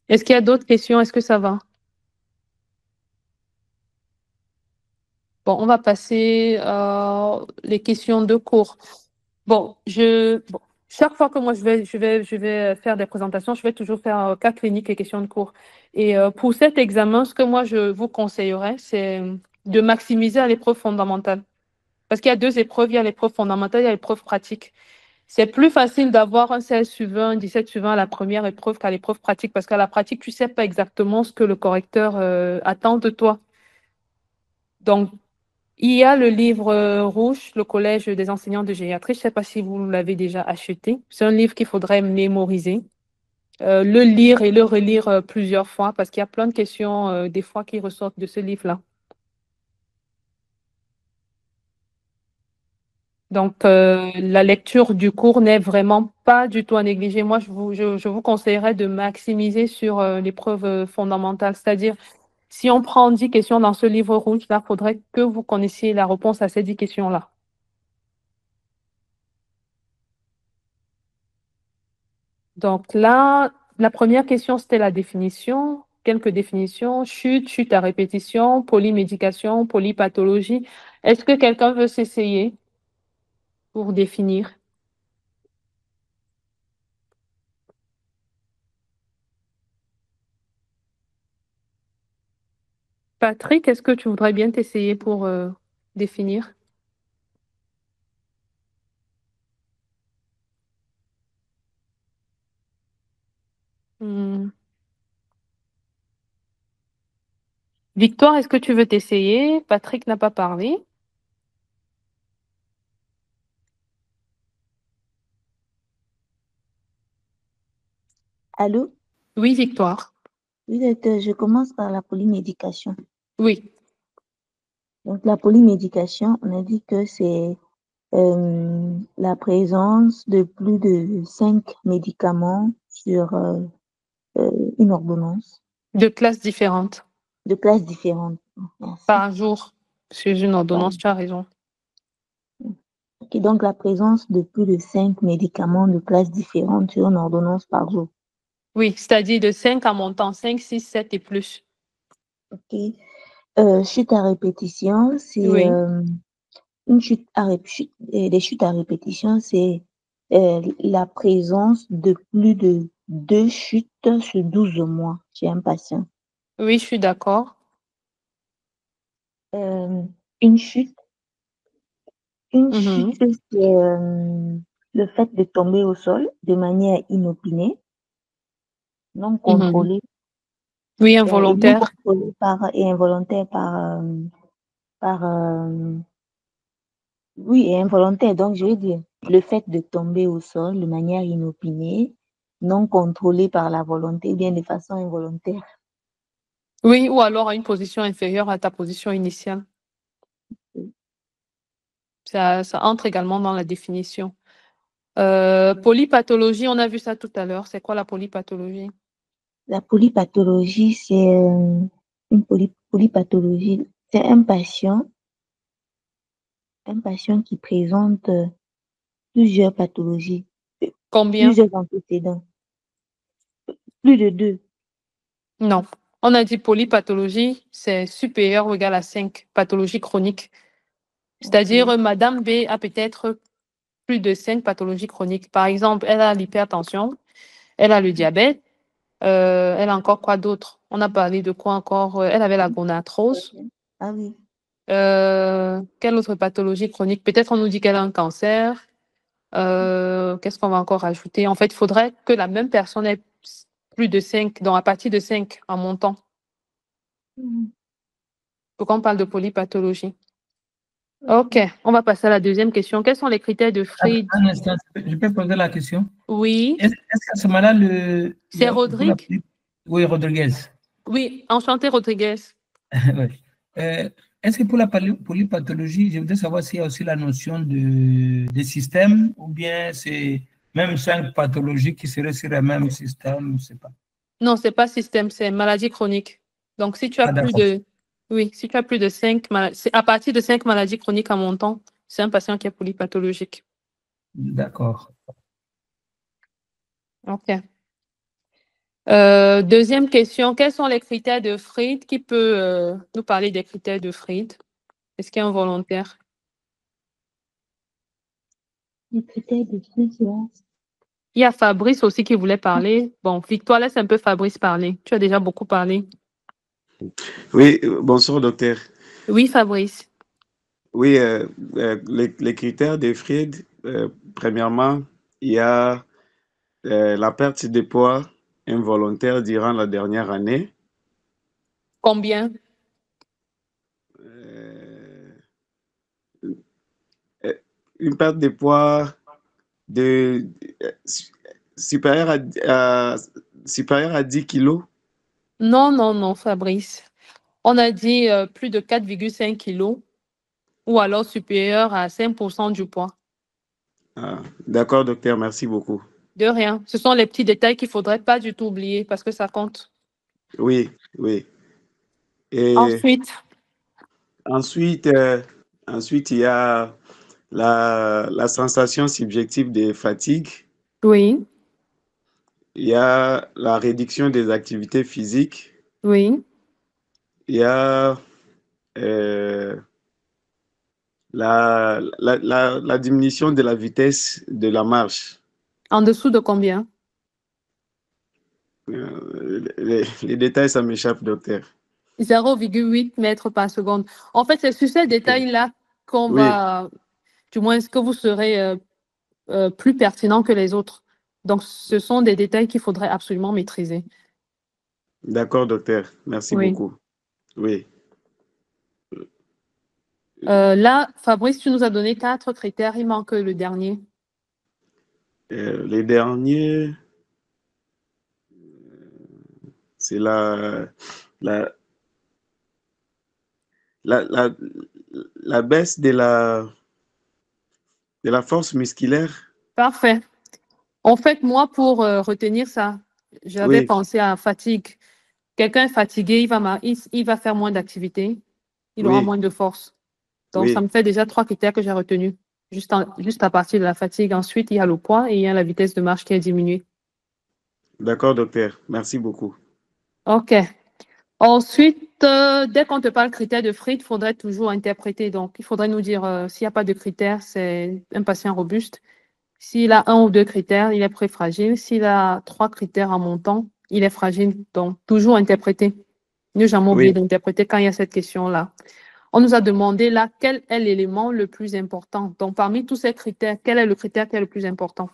Est-ce qu'il y a d'autres questions? Est-ce que ça va? Bon, on va passer les questions de cours. Bon, chaque fois que moi je vais faire des présentations, je vais toujours faire cas cliniques et questions de cours. Et pour cet examen, ce que moi je vous conseillerais, c'est de maximiser à l'épreuve fondamentale. Parce qu'il y a deux épreuves, il y a l'épreuve fondamentale, il y a l'épreuve pratique. C'est plus facile d'avoir un 16 sur 20, un 17 sur 20 à la première épreuve qu'à l'épreuve pratique, parce qu'à la pratique, tu ne sais pas exactement ce que le correcteur attend de toi. Donc, il y a le livre rouge, le Collège des enseignants de gériatrie. Je ne sais pas si vous l'avez déjà acheté. C'est un livre qu'il faudrait mémoriser, le lire et le relire plusieurs fois, parce qu'il y a plein de questions, des fois, qui ressortent de ce livre-là. Donc, la lecture du cours n'est vraiment pas du tout à négliger. Moi, je vous conseillerais de maximiser sur l'épreuve fondamentale. C'est-à-dire, si on prend 10 questions dans ce livre rouge, là, il faudrait que vous connaissiez la réponse à ces 10 questions-là. Donc là, la première question, c'était la définition. Quelques définitions. Chute, chute à répétition, polymédication, polypathologie. Est-ce que quelqu'un veut s'essayer pour définir? Patrick, est-ce que tu voudrais bien t'essayer pour définir? Hmm. Victoire, est-ce que tu veux t'essayer? Patrick n'a pas parlé. Allô? Oui, Victoire. Oui, docteur, je commence par la polymédication. Oui. Donc, la polymédication, on a dit que c'est la présence de plus de 5 médicaments sur une ordonnance De classes différentes de classes différentes. Merci. par jour sur une ordonnance, tu as raison. Ok, donc la présence de plus de 5 médicaments de classes différentes sur une ordonnance par jour. Oui, c'est-à-dire de 5 à montant, 5, 6, 7 et plus. Ok. Chute à répétition, c'est Oui. une des chutes à répétition, c'est la présence de plus de 2 chutes sur 12 mois chez un patient. Oui, je suis d'accord. Une chute, Mhm. c'est le fait de tomber au sol de manière inopinée, non Mhm. contrôlée, Oui, et non involontaire. contrôlée et involontaire par oui, et involontaire. Donc, je veux dire, le fait de tomber au sol de manière inopinée, non contrôlée par la volonté, ou bien de façon involontaire. Oui, ou alors à une position inférieure à ta position initiale. Ça entre également dans la définition. Polypathologie, on a vu ça tout à l'heure. C'est quoi la polypathologie? La polypathologie, c'est une polypathologie. C'est un patient qui présente plusieurs pathologies, Combien? plusieurs antécédents, plus de 2. Non. On a dit polypathologie, c'est supérieur ou égal à 5 pathologies chroniques. C'est-à-dire, Ok. Madame B a peut-être plus de 5 pathologies chroniques. Par exemple, elle a l'hypertension, elle a le diabète, elle a encore quoi d'autre? On a parlé de quoi encore? Elle avait la gonarthrose. Ah oui. Quelle autre pathologie chronique? Peut-être on nous dit qu'elle a un cancer. Qu'est-ce qu'on va encore ajouter? En fait, il faudrait que la même personne ait plus de 5, donc à partir de 5 en montant. Pourquoi on parle de polypathologie? OK, on va passer à la deuxième question. Quels sont les critères de Fried? Un instant, je peux poser la question? Oui, Est-ce qu'à ce moment-là, c'est Rodrigue? Oui, Rodriguez. Oui, enchanté Rodriguez. Ouais. Est-ce que pour la polypathologie, je voudrais savoir s'il y a aussi la notion de système ou bien c'est même 5 pathologies qui seraient sur le même système, je ne sais pas. Non, c'est pas système, c'est maladie chronique. Donc, si tu as Ah, plus d'accord. de, oui, si tu as plus de 5 maladies, à partir de 5 maladies chroniques en montant, c'est un patient qui est polypathologique. D'accord. OK. Deuxième question, quels sont les critères de Fried? Qui peut nous parler des critères de Fried? Est-ce qu'il y a un volontaire? Les critères de fluctuation. Il y a Fabrice aussi qui voulait parler. Bon, Victoire, laisse un peu Fabrice parler. Tu as déjà beaucoup parlé. Oui, bonsoir docteur. Oui, Fabrice. Oui, les critères de Fried, premièrement, il y a la perte de poids involontaire durant la dernière année. Combien? Une perte de poids supérieure à 10 kilos. Non, Fabrice. On a dit plus de 4,5 kilos ou alors supérieur à 5% du poids. Ah, d'accord, docteur, merci beaucoup. De rien. Ce sont les petits détails qu'il ne faudrait pas du tout oublier parce que ça compte. Oui. Et Ensuite, ensuite, il y a la sensation subjective de fatigue. oui, Il y a la réduction des activités physiques. oui. Il y a la diminution de la vitesse de la marche. En dessous de combien? Les détails, ça m'échappe, docteur. 0,8 mètres par seconde. En fait, c'est sur ces détails-là qu'on Oui, va, du moins, est-ce que vous serez plus pertinent que les autres. Donc, ce sont des détails qu'il faudrait absolument maîtriser. d'accord, docteur. Merci Oui. beaucoup. Oui. Là, Fabrice, tu nous as donné 4 critères. Il manque le dernier. Les derniers, c'est la baisse de la force musculaire. Parfait. En fait, moi, pour retenir ça, j'avais Oui, pensé à fatigue. Quelqu'un est fatigué, il va faire moins d'activité, il aura oui, moins de force. Donc, ça oui. me fait déjà 3 critères que j'ai retenus, juste à partir de la fatigue. Ensuite, il y a le poids et il y a la vitesse de marche qui est diminuée. D'accord, docteur. Merci beaucoup. OK. Ensuite, dès qu'on te parle critères de Fried, il faudrait toujours interpréter. Donc, il faudrait nous dire s'il n'y a pas de critères, c'est un patient robuste. S'il a 1 ou 2 critères, il est préfragile. S'il a 3 critères en montant, il est fragile. Donc, toujours interpréter. Ne jamais oublier Oui, d'interpréter quand il y a cette question-là. On nous a demandé là quel est l'élément le plus important. Donc, parmi tous ces critères, quel est le critère qui est le plus important?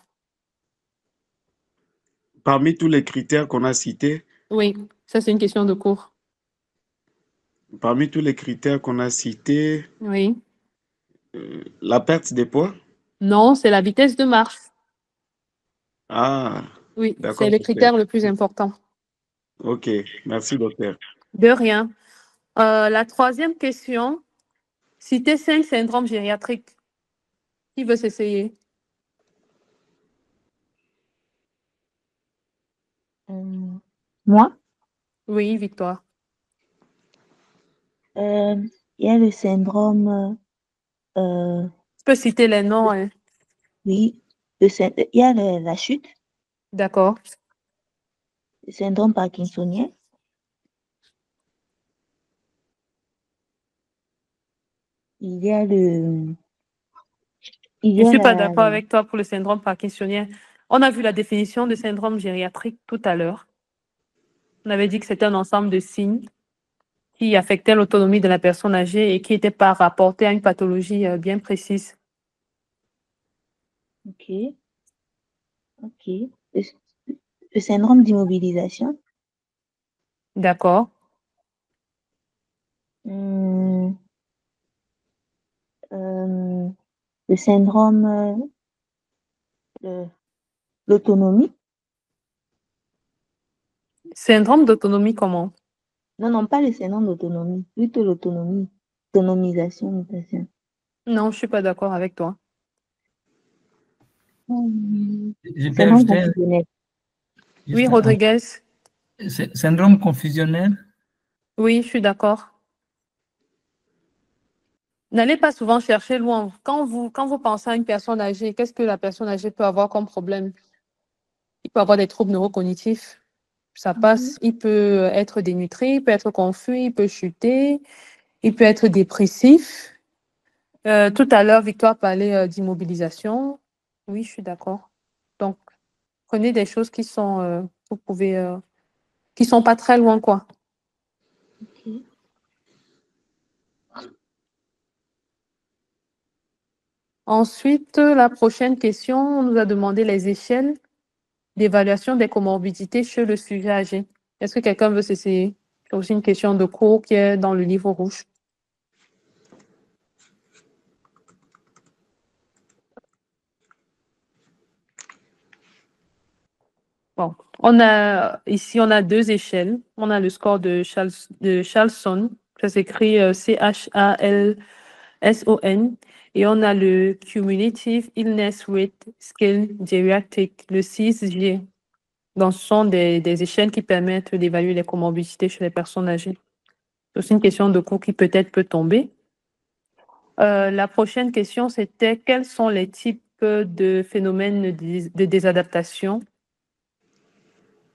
parmi tous les critères qu'on a cités, Oui, ça, c'est une question de cours. parmi tous les critères qu'on a cités, Oui. la perte de poids. Non, c'est la vitesse de marche. Ah, Oui, c'est d'accord, le docteur. critère le plus important. Ok, merci, docteur. De rien. La troisième question, citer 5 syndromes gériatriques. Qui veut s'essayer? Moi, Oui, Victoire. il y a le syndrome, euh, Tu peux citer les noms, hein. oui, il y a la chute, D'accord. le syndrome parkinsonien, il y a le, il Je y ne a suis pas la, d'accord avec toi pour le syndrome parkinsonien. On a vu la définition de syndrome gériatrique tout à l'heure. On avait dit que c'était un ensemble de signes qui affectaient l'autonomie de la personne âgée et qui n'étaient pas rapportés à une pathologie bien précise. ok, le, le syndrome d'immobilisation, D'accord. hum, le syndrome de l'autonomie, Syndrome d'autonomie comment? non, pas le syndrome d'autonomie, plutôt l'autonomie, autonomisation, mutation. Non, je ne suis pas d'accord avec toi. Je peux Syndrome ajouter confusionnel. Oui, Rodriguez. syndrome confusionnel. Oui, je suis d'accord. N'allez pas souvent chercher loin. Quand vous pensez à une personne âgée, qu'est-ce que la personne âgée peut avoir comme problème? Il peut avoir des troubles neurocognitifs. Ça passe. Il peut être dénutri, il peut être confus, il peut chuter, il peut être dépressif, Tout à l'heure, Victoire parlait d'immobilisation. Oui, je suis d'accord. Donc, prenez des choses qui sont, vous pouvez, qui sont pas très loin, quoi. Ok. Ensuite, la prochaine question, on nous a demandé les échelles d'évaluation des comorbidités chez le sujet âgé. Est-ce que quelqu'un veut s'essayer? C'est aussi une question de cours qui est dans le livre rouge. Bon, ici, on a deux échelles. On a le score de Charlson, ça s'écrit Chalson, et on a le Cumulative Illness Rate Scale Geriatric, le 6G. Donc, ce sont des échelles qui permettent d'évaluer les comorbidités chez les personnes âgées. C'est aussi une question de cours qui peut-être peut tomber. La prochaine question, c'était quels sont les types de phénomènes de désadaptation?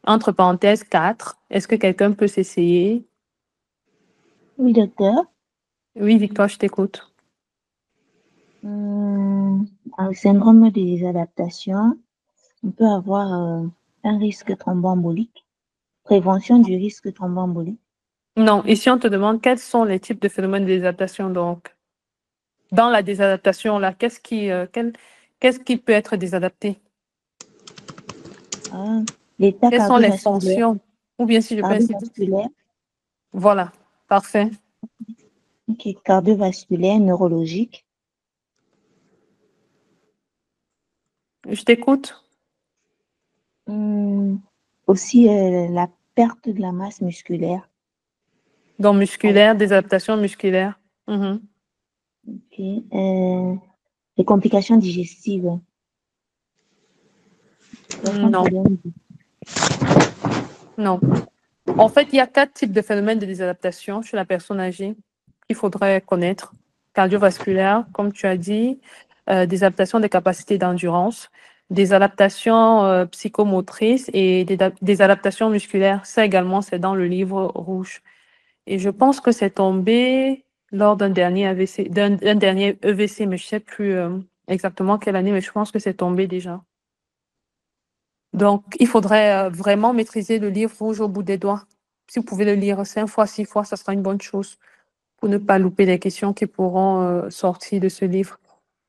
Entre parenthèses, 4. Est-ce que quelqu'un peut s'essayer? Oui, docteur. Oui, Victoire, je t'écoute. Un syndrome de désadaptation, on peut avoir un risque thromboembolique, prévention du risque thromboembolique. Non, ici, on te demande quels sont les types de phénomènes de désadaptation. Donc, dans la désadaptation, là, qu'est-ce qui peut être désadapté? L'état Quelles sont les cardiovasculaire. fonctions? Ou bien si je peux insister. Cardiovasculaire. Voilà, parfait. Ok, cardiovasculaire, neurologique. Je t'écoute. Aussi la perte de la masse musculaire. Donc, musculaire, désadaptation musculaire. Mhm. Ok. Les complications digestives. Non. Non. En fait, il y a 4 types de phénomènes de désadaptation chez la personne âgée qu'il faudrait connaître. Cardiovasculaire, comme tu as dit, des adaptations des capacités d'endurance, des adaptations psychomotrices et des adaptations musculaires. Ça également, c'est dans le livre rouge. Et je pense que c'est tombé lors d'un dernier AVC, d'un dernier EVC, mais je ne sais plus exactement quelle année, mais je pense que c'est tombé déjà. Donc, il faudrait vraiment maîtriser le livre rouge au bout des doigts. Si vous pouvez le lire 5 fois, 6 fois, ça sera une bonne chose pour ne pas louper les questions qui pourront sortir de ce livre.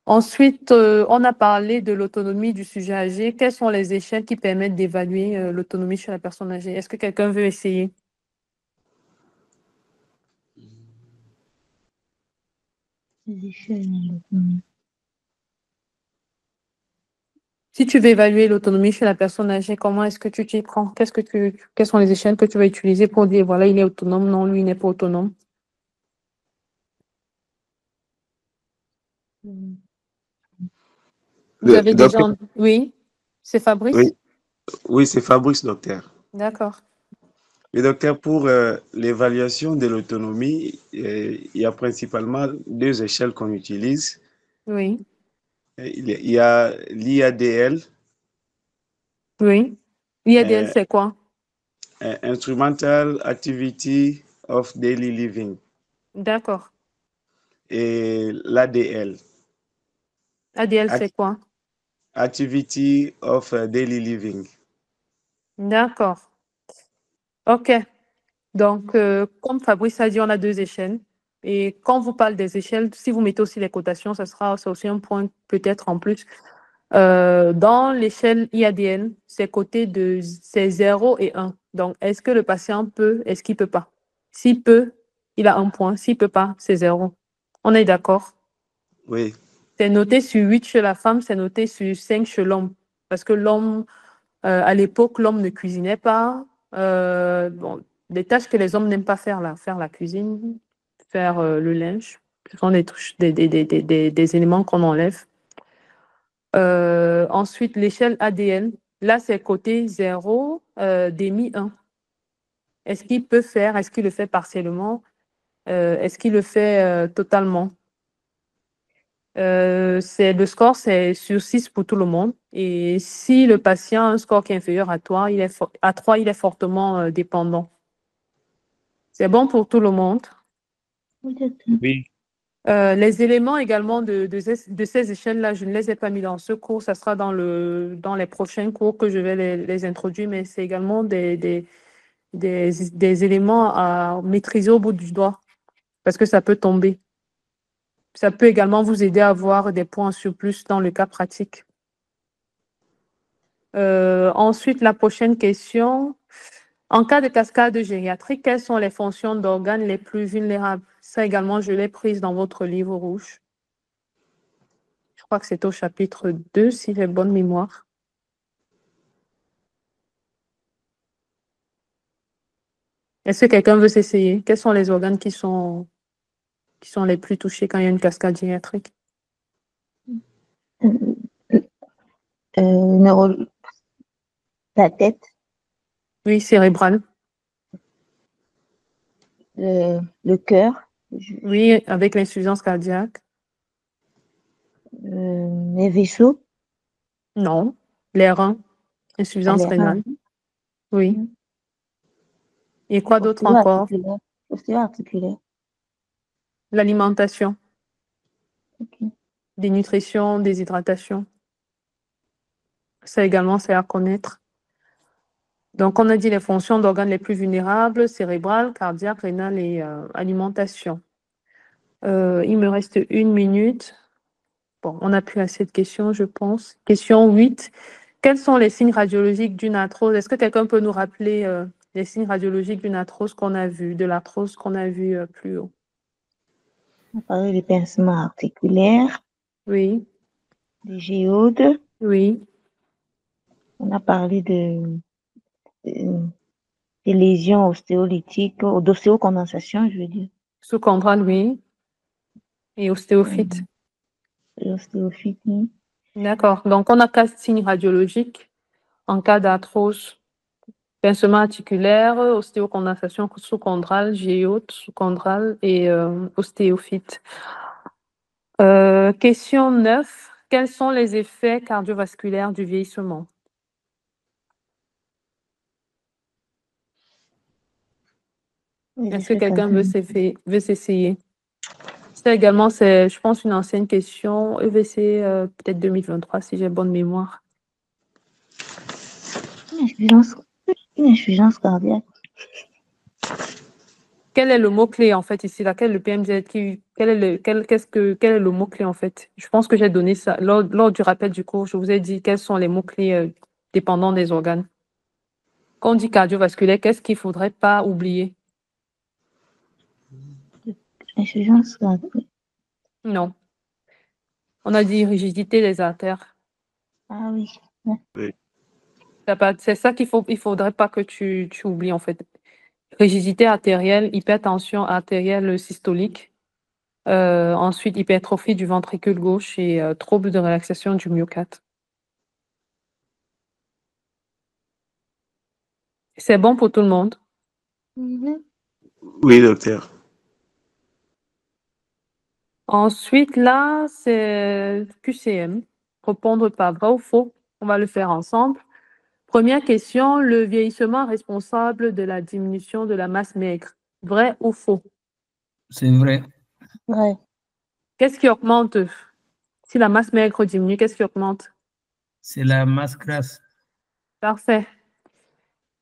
Ensuite, on a parlé de l'autonomie du sujet âgé. Quelles sont les échelles qui permettent d'évaluer l'autonomie chez la personne âgée? Est-ce que quelqu'un veut essayer? Les échelles de l'autonomie. Si tu veux évaluer l'autonomie chez la personne âgée, comment est-ce que tu t'y prends? Quelles sont les échelles que tu vas utiliser pour dire, voilà, il est autonome, non, lui, il n'est pas autonome? Vous avez déjà... Docteur, Oui, c'est Fabrice? oui, oui, c'est Fabrice, docteur. D'accord. Mais docteur, pour l'évaluation de l'autonomie, il y a principalement deux échelles qu'on utilise. Oui, Il y a l'IADL, oui. IADL, c'est quoi? Instrumental Activity of Daily Living, D'accord. et l'ADL, ADL, c'est quoi? Activity of Daily Living. D'accord. OK. Donc, comme Fabrice a dit, on a 2 échelles. Et quand vous parlez des échelles, si vous mettez aussi les cotations, c'est aussi un point peut-être en plus. Dans l'échelle IADL, c'est 0 et 1. Donc, est-ce que le patient peut, est-ce qu'il ne peut pas? S'il peut, il a 1 point. S'il ne peut pas, c'est 0. On est d'accord? Oui, C'est noté sur 8 chez la femme, c'est noté sur 5 chez l'homme. Parce que l'homme, à l'époque, l'homme ne cuisinait pas. Bon, des tâches que les hommes n'aiment pas faire, là, faire la cuisine, faire le linge, ce sont des éléments qu'on enlève. Ensuite, l'échelle ADN, là, c'est côté 0, demi 1. Est-ce qu'il peut faire, est-ce qu'il le fait partiellement, est-ce qu'il le fait totalement? Le score, c'est sur 6 pour tout le monde. Et si le patient a un score qui est inférieur à 3, il est fortement dépendant. C'est bon pour tout le monde? Oui, docteur. oui, Les éléments également de ces échelles-là, je ne les ai pas mis dans ce cours. Ça sera dans les prochains cours que je vais les introduire, mais c'est également des éléments à maîtriser au bout du doigt parce que ça peut tomber. Ça peut également vous aider à avoir des points en surplus dans le cas pratique. Ensuite, la prochaine question. En cas de cascade gériatrique, quelles sont les fonctions d'organes les plus vulnérables? Ça également, je l'ai prise dans votre livre rouge. Je crois que c'est au chapitre 2, si j'ai bonne mémoire. Est-ce que quelqu'un veut s'essayer? Quels sont les organes qui sont les plus touchés quand il y a une cascade gériatrique? La tête, Oui, cérébrale. le cœur, Oui, avec l'insuffisance cardiaque. les vaisseaux, Non. Les reins. Insuffisance les reins, rénale. Oui. Et quoi d'autre encore? ostéo-articulaire. L'alimentation. Ok. Dénutrition, déshydratation. Ça également, c'est à connaître. Donc, on a dit les fonctions d'organes les plus vulnérables, cérébrales, cardiaque, rénale et alimentation. Il me reste 1 minute. Bon, on n'a plus assez de questions, je pense. Question 8. Quels sont les signes radiologique d'une arthrose? Est-ce que quelqu'un peut nous rappeler les signes radiologiques d'une arthrose qu'on a vu, de l'arthrose qu'on a vu plus haut? On a parlé des pincements articulaires, Oui, des géodes. oui. On a parlé des lésions ostéolytiques, d'ostéocondensation, je veux dire. Sous-chondral, oui. Et ostéophyte. L'ostéophyte, oui. D'accord. Donc, on a 4 signes radiologiques en cas d'arthrose. Pincement articulaire, ostéocondensation sous-chondrale, géode sous-chondrale et ostéophyte. Question 9. Quels sont les effets cardiovasculaires du vieillissement? Est-ce que quelqu'un veut s'essayer? Ça également, c'est, je pense, une ancienne question, EVC peut-être 2023, si j'ai bonne mémoire. Une insuffisance cardiaque. Quel est le mot-clé en fait ici? Laquelle le PMZ quel est le mot-clé en fait? Je pense que j'ai donné ça lors du rappel du cours. Je vous ai dit quels sont les mots-clés dépendants des organes. Quand on dit cardiovasculaire, qu'est-ce qu'il ne faudrait pas oublier? Insuffisance cardiaque. Non. On a dit rigidité des artères. Ah oui. Oui. C'est ça qu'il ne faudrait pas que tu oublies en fait. Rigidité artérielle, hypertension artérielle systolique. Ensuite, hypertrophie du ventricule gauche et troubles de relaxation du myocarde. C'est bon pour tout le monde? Oui, docteur. Ensuite, là, c'est QCM. Répondre par vrai ou faux. On va le faire ensemble. Première question, le vieillissement responsable de la diminution de la masse maigre. Vrai ou faux? C'est vrai. Ouais. Qu'est-ce qui augmente? Si la masse maigre diminue, qu'est-ce qui augmente? C'est la masse grasse. Parfait.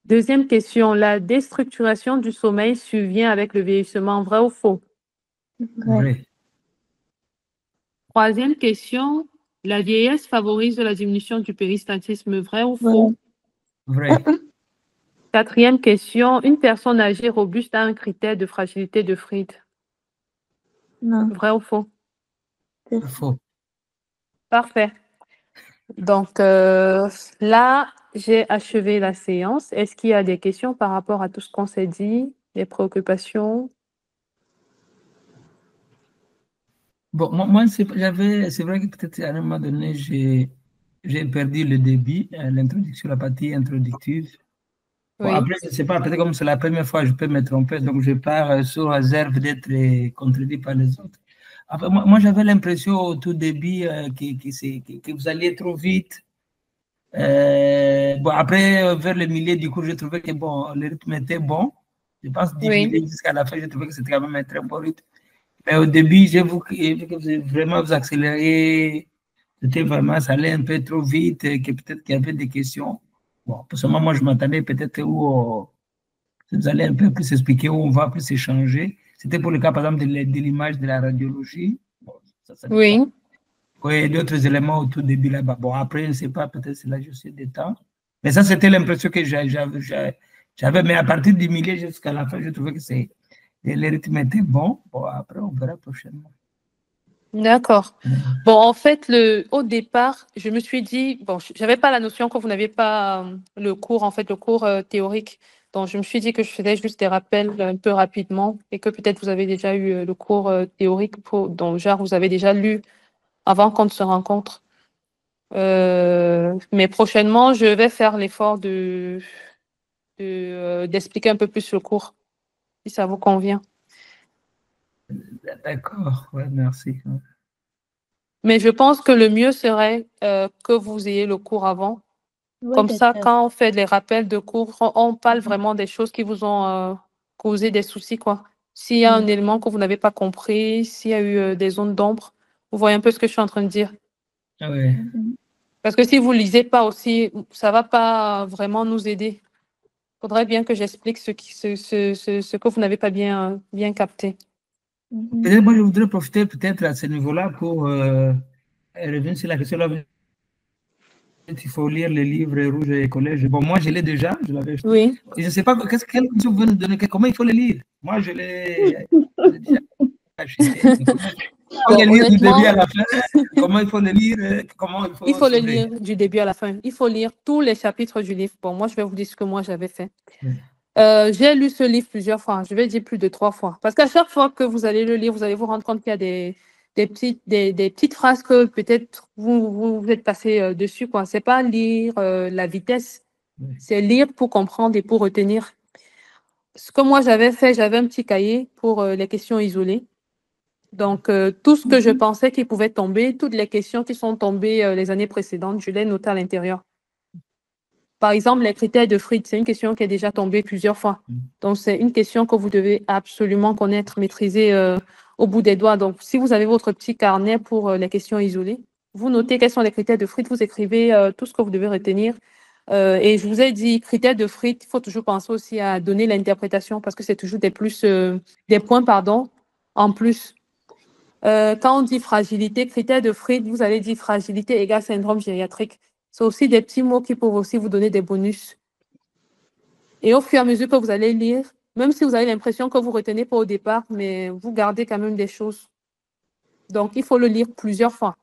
Deuxième question, la déstructuration du sommeil survient avec le vieillissement. Vrai ou faux? Vrai. Troisième question, la vieillesse favorise la diminution du péristaltisme. Vrai ou faux? Vrai. Quatrième question, une personne âgée robuste a un critère de fragilité de Fried. Non. Vrai ou faux? Faux. Parfait. Donc là, j'ai achevé la séance. Est-ce qu'il y a des questions par rapport à tout ce qu'on s'est dit, des préoccupations? Bon, moi c'est vrai que peut-être à un moment donné, j'ai perdu le débit, l'introduction, la partie introductive. Bon, Oui. après, je ne sais pas, peut-être comme c'est la première fois, je peux me tromper, donc je pars sous réserve d'être contredit par les autres. Après, moi j'avais l'impression au tout début que vous alliez trop vite. Bon, après, vers le milieu du cours, j'ai trouvé que bon, le rythme était bon. Je pense 10 Oui. minutes jusqu'à la fin, j'ai trouvé que c'était quand même un très bon rythme. Mais au début, j'ai vu que vraiment vous accélérez. C'était vraiment, ça allait un peu trop vite, que peut-être qu'il y avait des questions. Bon, pour ce moment, moi, je m'attendais peut-être où vous allez un peu plus expliquer, où on va plus échanger. C'était pour le cas, par exemple, de l'image de la radiologie. Bon, ça dépend. Oui. Oui, d'autres éléments au tout début là-bas. Bon, après, je ne sais pas, peut-être c'est là, je sais des temps. Mais ça, c'était l'impression que j'avais. Mais à partir du milieu jusqu'à la fin, je trouvais que le rythme était bon. Bon, après, on verra prochainement. D'accord. Bon, en fait, au départ, je me suis dit, bon, je n'avais pas la notion que vous n'avez pas le cours, en fait, le cours théorique. Donc, je me suis dit que je faisais juste des rappels un peu rapidement et que peut-être vous avez déjà eu le cours théorique dont, genre, vous avez déjà lu avant qu'on ne se rencontre. Mais prochainement, je vais faire l'effort d'expliquer un peu plus le cours, si ça vous convient. D'accord, ouais, merci. Mais je pense que le mieux serait que vous ayez le cours avant. Oui, Comme ça, d'accord. quand on fait les rappels de cours, on parle vraiment des choses qui vous ont causé des soucis, quoi. S'il y a un élément que vous n'avez pas compris, s'il y a eu des zones d'ombre, vous voyez un peu ce que je suis en train de dire. Ah ouais. Parce que si vous ne lisez pas aussi, ça ne va pas vraiment nous aider. Il faudrait bien que j'explique ce que vous n'avez pas bien capté. Peut-être moi, je voudrais profiter peut-être à ce niveau-là pour revenir sur la question là. Il faut lire le livre Rouge et Collège. Bon, moi, je l'ai déjà, je l'avais acheté. Oui. Et je ne sais pas quelle question vous pouvez nous donner, comment il faut le lire. Moi, je l'ai déjà acheté. Comment le lire du début à la fin? Comment il faut le lire? Comment il faut le lire du début à la fin. Il faut lire tous les chapitres du livre. Bon, moi, je vais vous dire ce que moi, j'avais fait. J'ai lu ce livre plusieurs fois. Je vais dire plus de 3 fois. Parce qu'à chaque fois que vous allez le lire, vous allez vous rendre compte qu'il y a des petites phrases que peut-être vous êtes passé dessus, quoi. C'est pas lire la vitesse. C'est lire pour comprendre et pour retenir. Ce que moi, j'avais fait, j'avais un petit cahier pour les questions isolées. Donc, tout ce que je pensais qui pouvait tomber, toutes les questions qui sont tombées les années précédentes, je les notais à l'intérieur. Par exemple, les critères de Fried, c'est une question qui est déjà tombée plusieurs fois. Donc, c'est une question que vous devez absolument connaître, maîtriser au bout des doigts. Donc, si vous avez votre petit carnet pour les questions isolées, vous notez quels sont les critères de Fried, vous écrivez tout ce que vous devez retenir. Et je vous ai dit, critères de Fried, il faut toujours penser aussi à donner l'interprétation parce que c'est toujours des points, en plus. Quand on dit fragilité, critère de Fried, vous allez dire fragilité égale syndrome gériatrique. C'est aussi des petits mots qui peuvent aussi vous donner des bonus. Et au fur et à mesure que vous allez lire, même si vous avez l'impression que vous ne retenez pas au départ, mais vous gardez quand même des choses. Donc, il faut le lire plusieurs fois.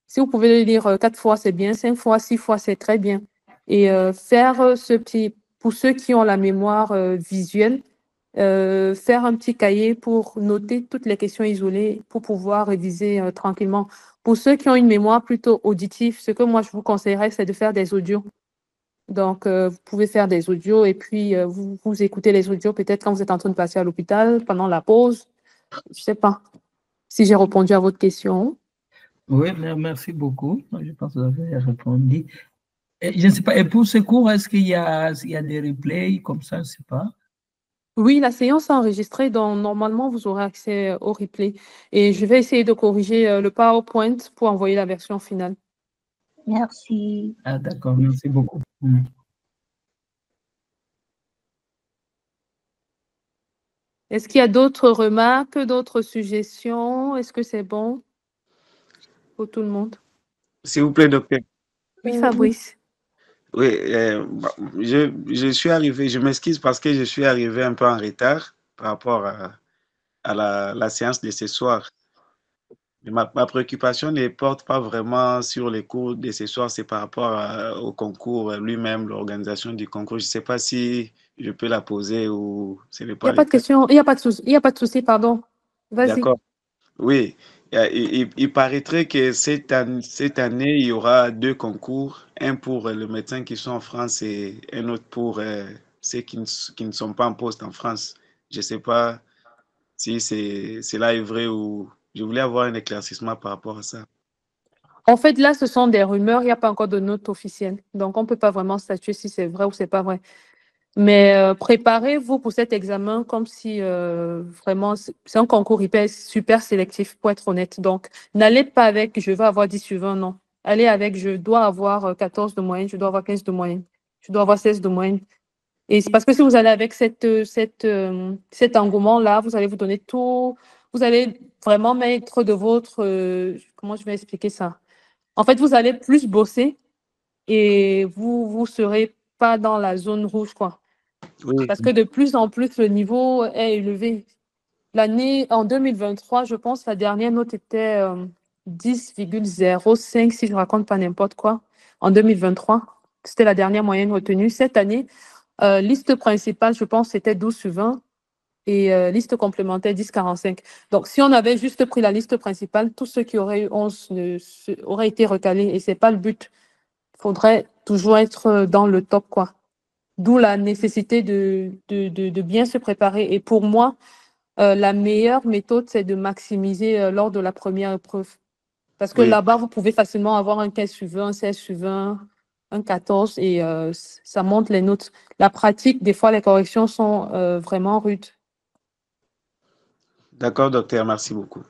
Si vous pouvez le lire 4 fois, c'est bien. 5 fois, 6 fois, c'est très bien. Et faire ce petit, pour ceux qui ont la mémoire visuelle, faire un petit cahier pour noter toutes les questions isolées pour pouvoir réviser tranquillement. Pour ceux qui ont une mémoire plutôt auditive, ce que moi je vous conseillerais, c'est de faire des audios. Donc, vous pouvez faire des audios et puis vous écoutez les audios peut-être quand vous êtes en train de passer à l'hôpital, pendant la pause. Je ne sais pas si j'ai répondu à votre question. Oui, merci beaucoup. Je pense que vous avez répondu. Et je ne sais pas, et pour ce cours, est-ce qu'il y a des replays comme ça? Je ne sais pas. Oui, la séance est enregistrée, donc normalement, vous aurez accès au replay. Et je vais essayer de corriger le PowerPoint pour envoyer la version finale. Merci. Ah, d'accord, merci beaucoup. Est-ce qu'il y a d'autres remarques, d'autres suggestions? Est-ce que c'est bon pour tout le monde? S'il vous plaît, docteur. Oui, Fabrice. Oui, je suis arrivé, je m'excuse parce que je suis arrivé un peu en retard par rapport à la séance de ce soir. Mais ma préoccupation ne porte pas vraiment sur les cours de ce soir, c'est par rapport au concours lui-même, l'organisation du concours. Je ne sais pas si je peux la poser ou ce n'est Il n'y pas a le pas de cas. question, il n'y a pas de souci, pardon. Vas-y. D'accord. Oui, il paraîtrait que cette année, il y aura 2 concours, un pour les médecins qui sont en France et un autre pour ceux qui ne sont pas en poste en France. Je ne sais pas si cela est vrai ou je voulais avoir un éclaircissement par rapport à ça. En fait, là, ce sont des rumeurs, il n'y a pas encore de note officielle. Donc, on ne peut pas vraiment statuer si c'est vrai ou c'est pas vrai. Mais préparez-vous pour cet examen comme si vraiment, c'est un concours hyper, super sélectif, pour être honnête. Donc, n'allez pas avec « je vais avoir 10 sur 20 », non. Allez avec « je dois avoir 14 de moyenne, je dois avoir 15 de moyenne, je dois avoir 16 de moyenne ». Et c'est parce que si vous allez avec cet engouement-là, vous allez vous donner tout, vous allez vraiment mettre de votre, comment je vais expliquer ça? En fait, vous allez plus bosser et vous ne serez pas dans la zone rouge, quoi. Oui, Parce que de plus en plus, le niveau est élevé. L'année, en 2023, je pense, la dernière note était 10,05, si je ne raconte pas n'importe quoi, en 2023. C'était la dernière moyenne retenue. Cette année, liste principale, je pense, c'était 12 sur 20 et liste complémentaire 10,45. Donc, si on avait juste pris la liste principale, tous ceux qui auraient eu 11 auraient été recalés et ce n'est pas le but. Il faudrait toujours être dans le top, quoi. D'où la nécessité de bien se préparer. Et pour moi, la meilleure méthode, c'est de maximiser lors de la première épreuve. Parce que oui, là-bas, vous pouvez facilement avoir un 15 sur 20, un 16 sur 20, un 14 et ça monte les notes. La pratique, des fois, les corrections sont vraiment rudes. d'accord, docteur, merci beaucoup.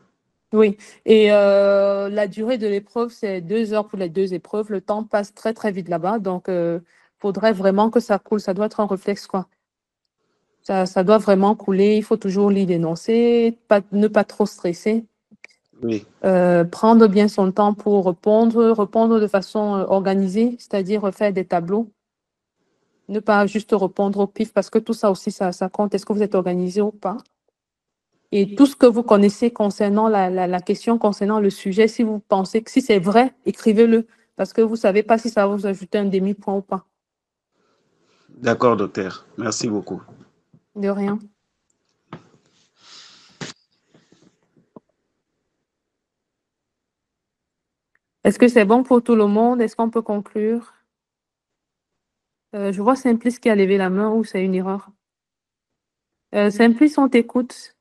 Oui, et la durée de l'épreuve, c'est 2 heures pour les 2 épreuves. Le temps passe très, très vite là-bas. Donc, il faudrait vraiment que ça coule. Ça doit être un réflexe, quoi. Ça doit vraiment couler. Il faut toujours lire l'énoncé, ne pas trop stresser. Oui, Prendre bien son temps pour répondre de façon organisée, c'est-à-dire faire des tableaux. Ne pas juste répondre au pif parce que tout ça aussi, ça compte. Est-ce que vous êtes organisé ou pas? Et tout ce que vous connaissez concernant la question, concernant le sujet, si vous pensez que si c'est vrai, écrivez-le parce que vous ne savez pas si ça va vous ajouter un demi-point ou pas. d'accord, docteur, merci beaucoup. De rien. Est-ce que c'est bon pour tout le monde? Est-ce qu'on peut conclure? Je vois Simplice qui a levé la main ou c'est une erreur? Simplice, on t'écoute.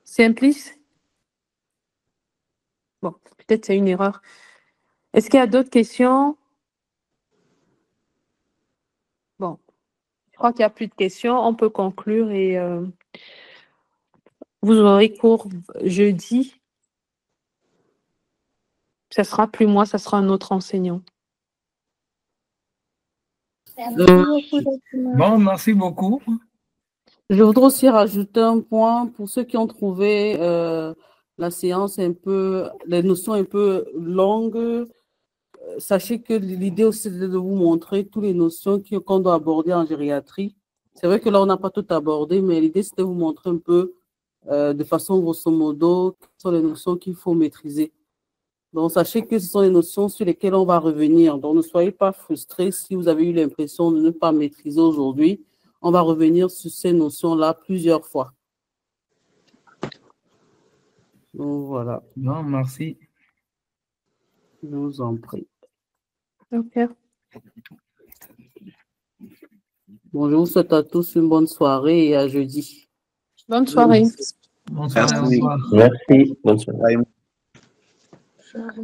Simplice? Bon, peut-être c'est une erreur. Est-ce qu'il y a d'autres questions? Bon, je crois qu'il n'y a plus de questions. On peut conclure et vous aurez cours jeudi. Ce ne sera plus moi, ce sera un autre enseignant. Bon, merci beaucoup. Je voudrais aussi rajouter un point pour ceux qui ont trouvé la séance les notions un peu longues. Sachez que l'idée aussi, c'est de vous montrer toutes les notions qu'on doit aborder en gériatrie. C'est vrai que là, on n'a pas tout abordé, mais l'idée, c'est de vous montrer un peu de façon grosso modo quelles sont les notions qu'il faut maîtriser. Donc, sachez que ce sont les notions sur lesquelles on va revenir. Donc, ne soyez pas frustrés si vous avez eu l'impression de ne pas maîtriser aujourd'hui. On va revenir sur ces notions-là plusieurs fois. Donc, voilà. Bon, merci. Je vous en prie. Ok. Bon, je vous souhaite à tous une bonne soirée et à jeudi. Bonne soirée. Bonsoir, au Merci. revoir. Merci. Bonne soirée. Bye. Soirée.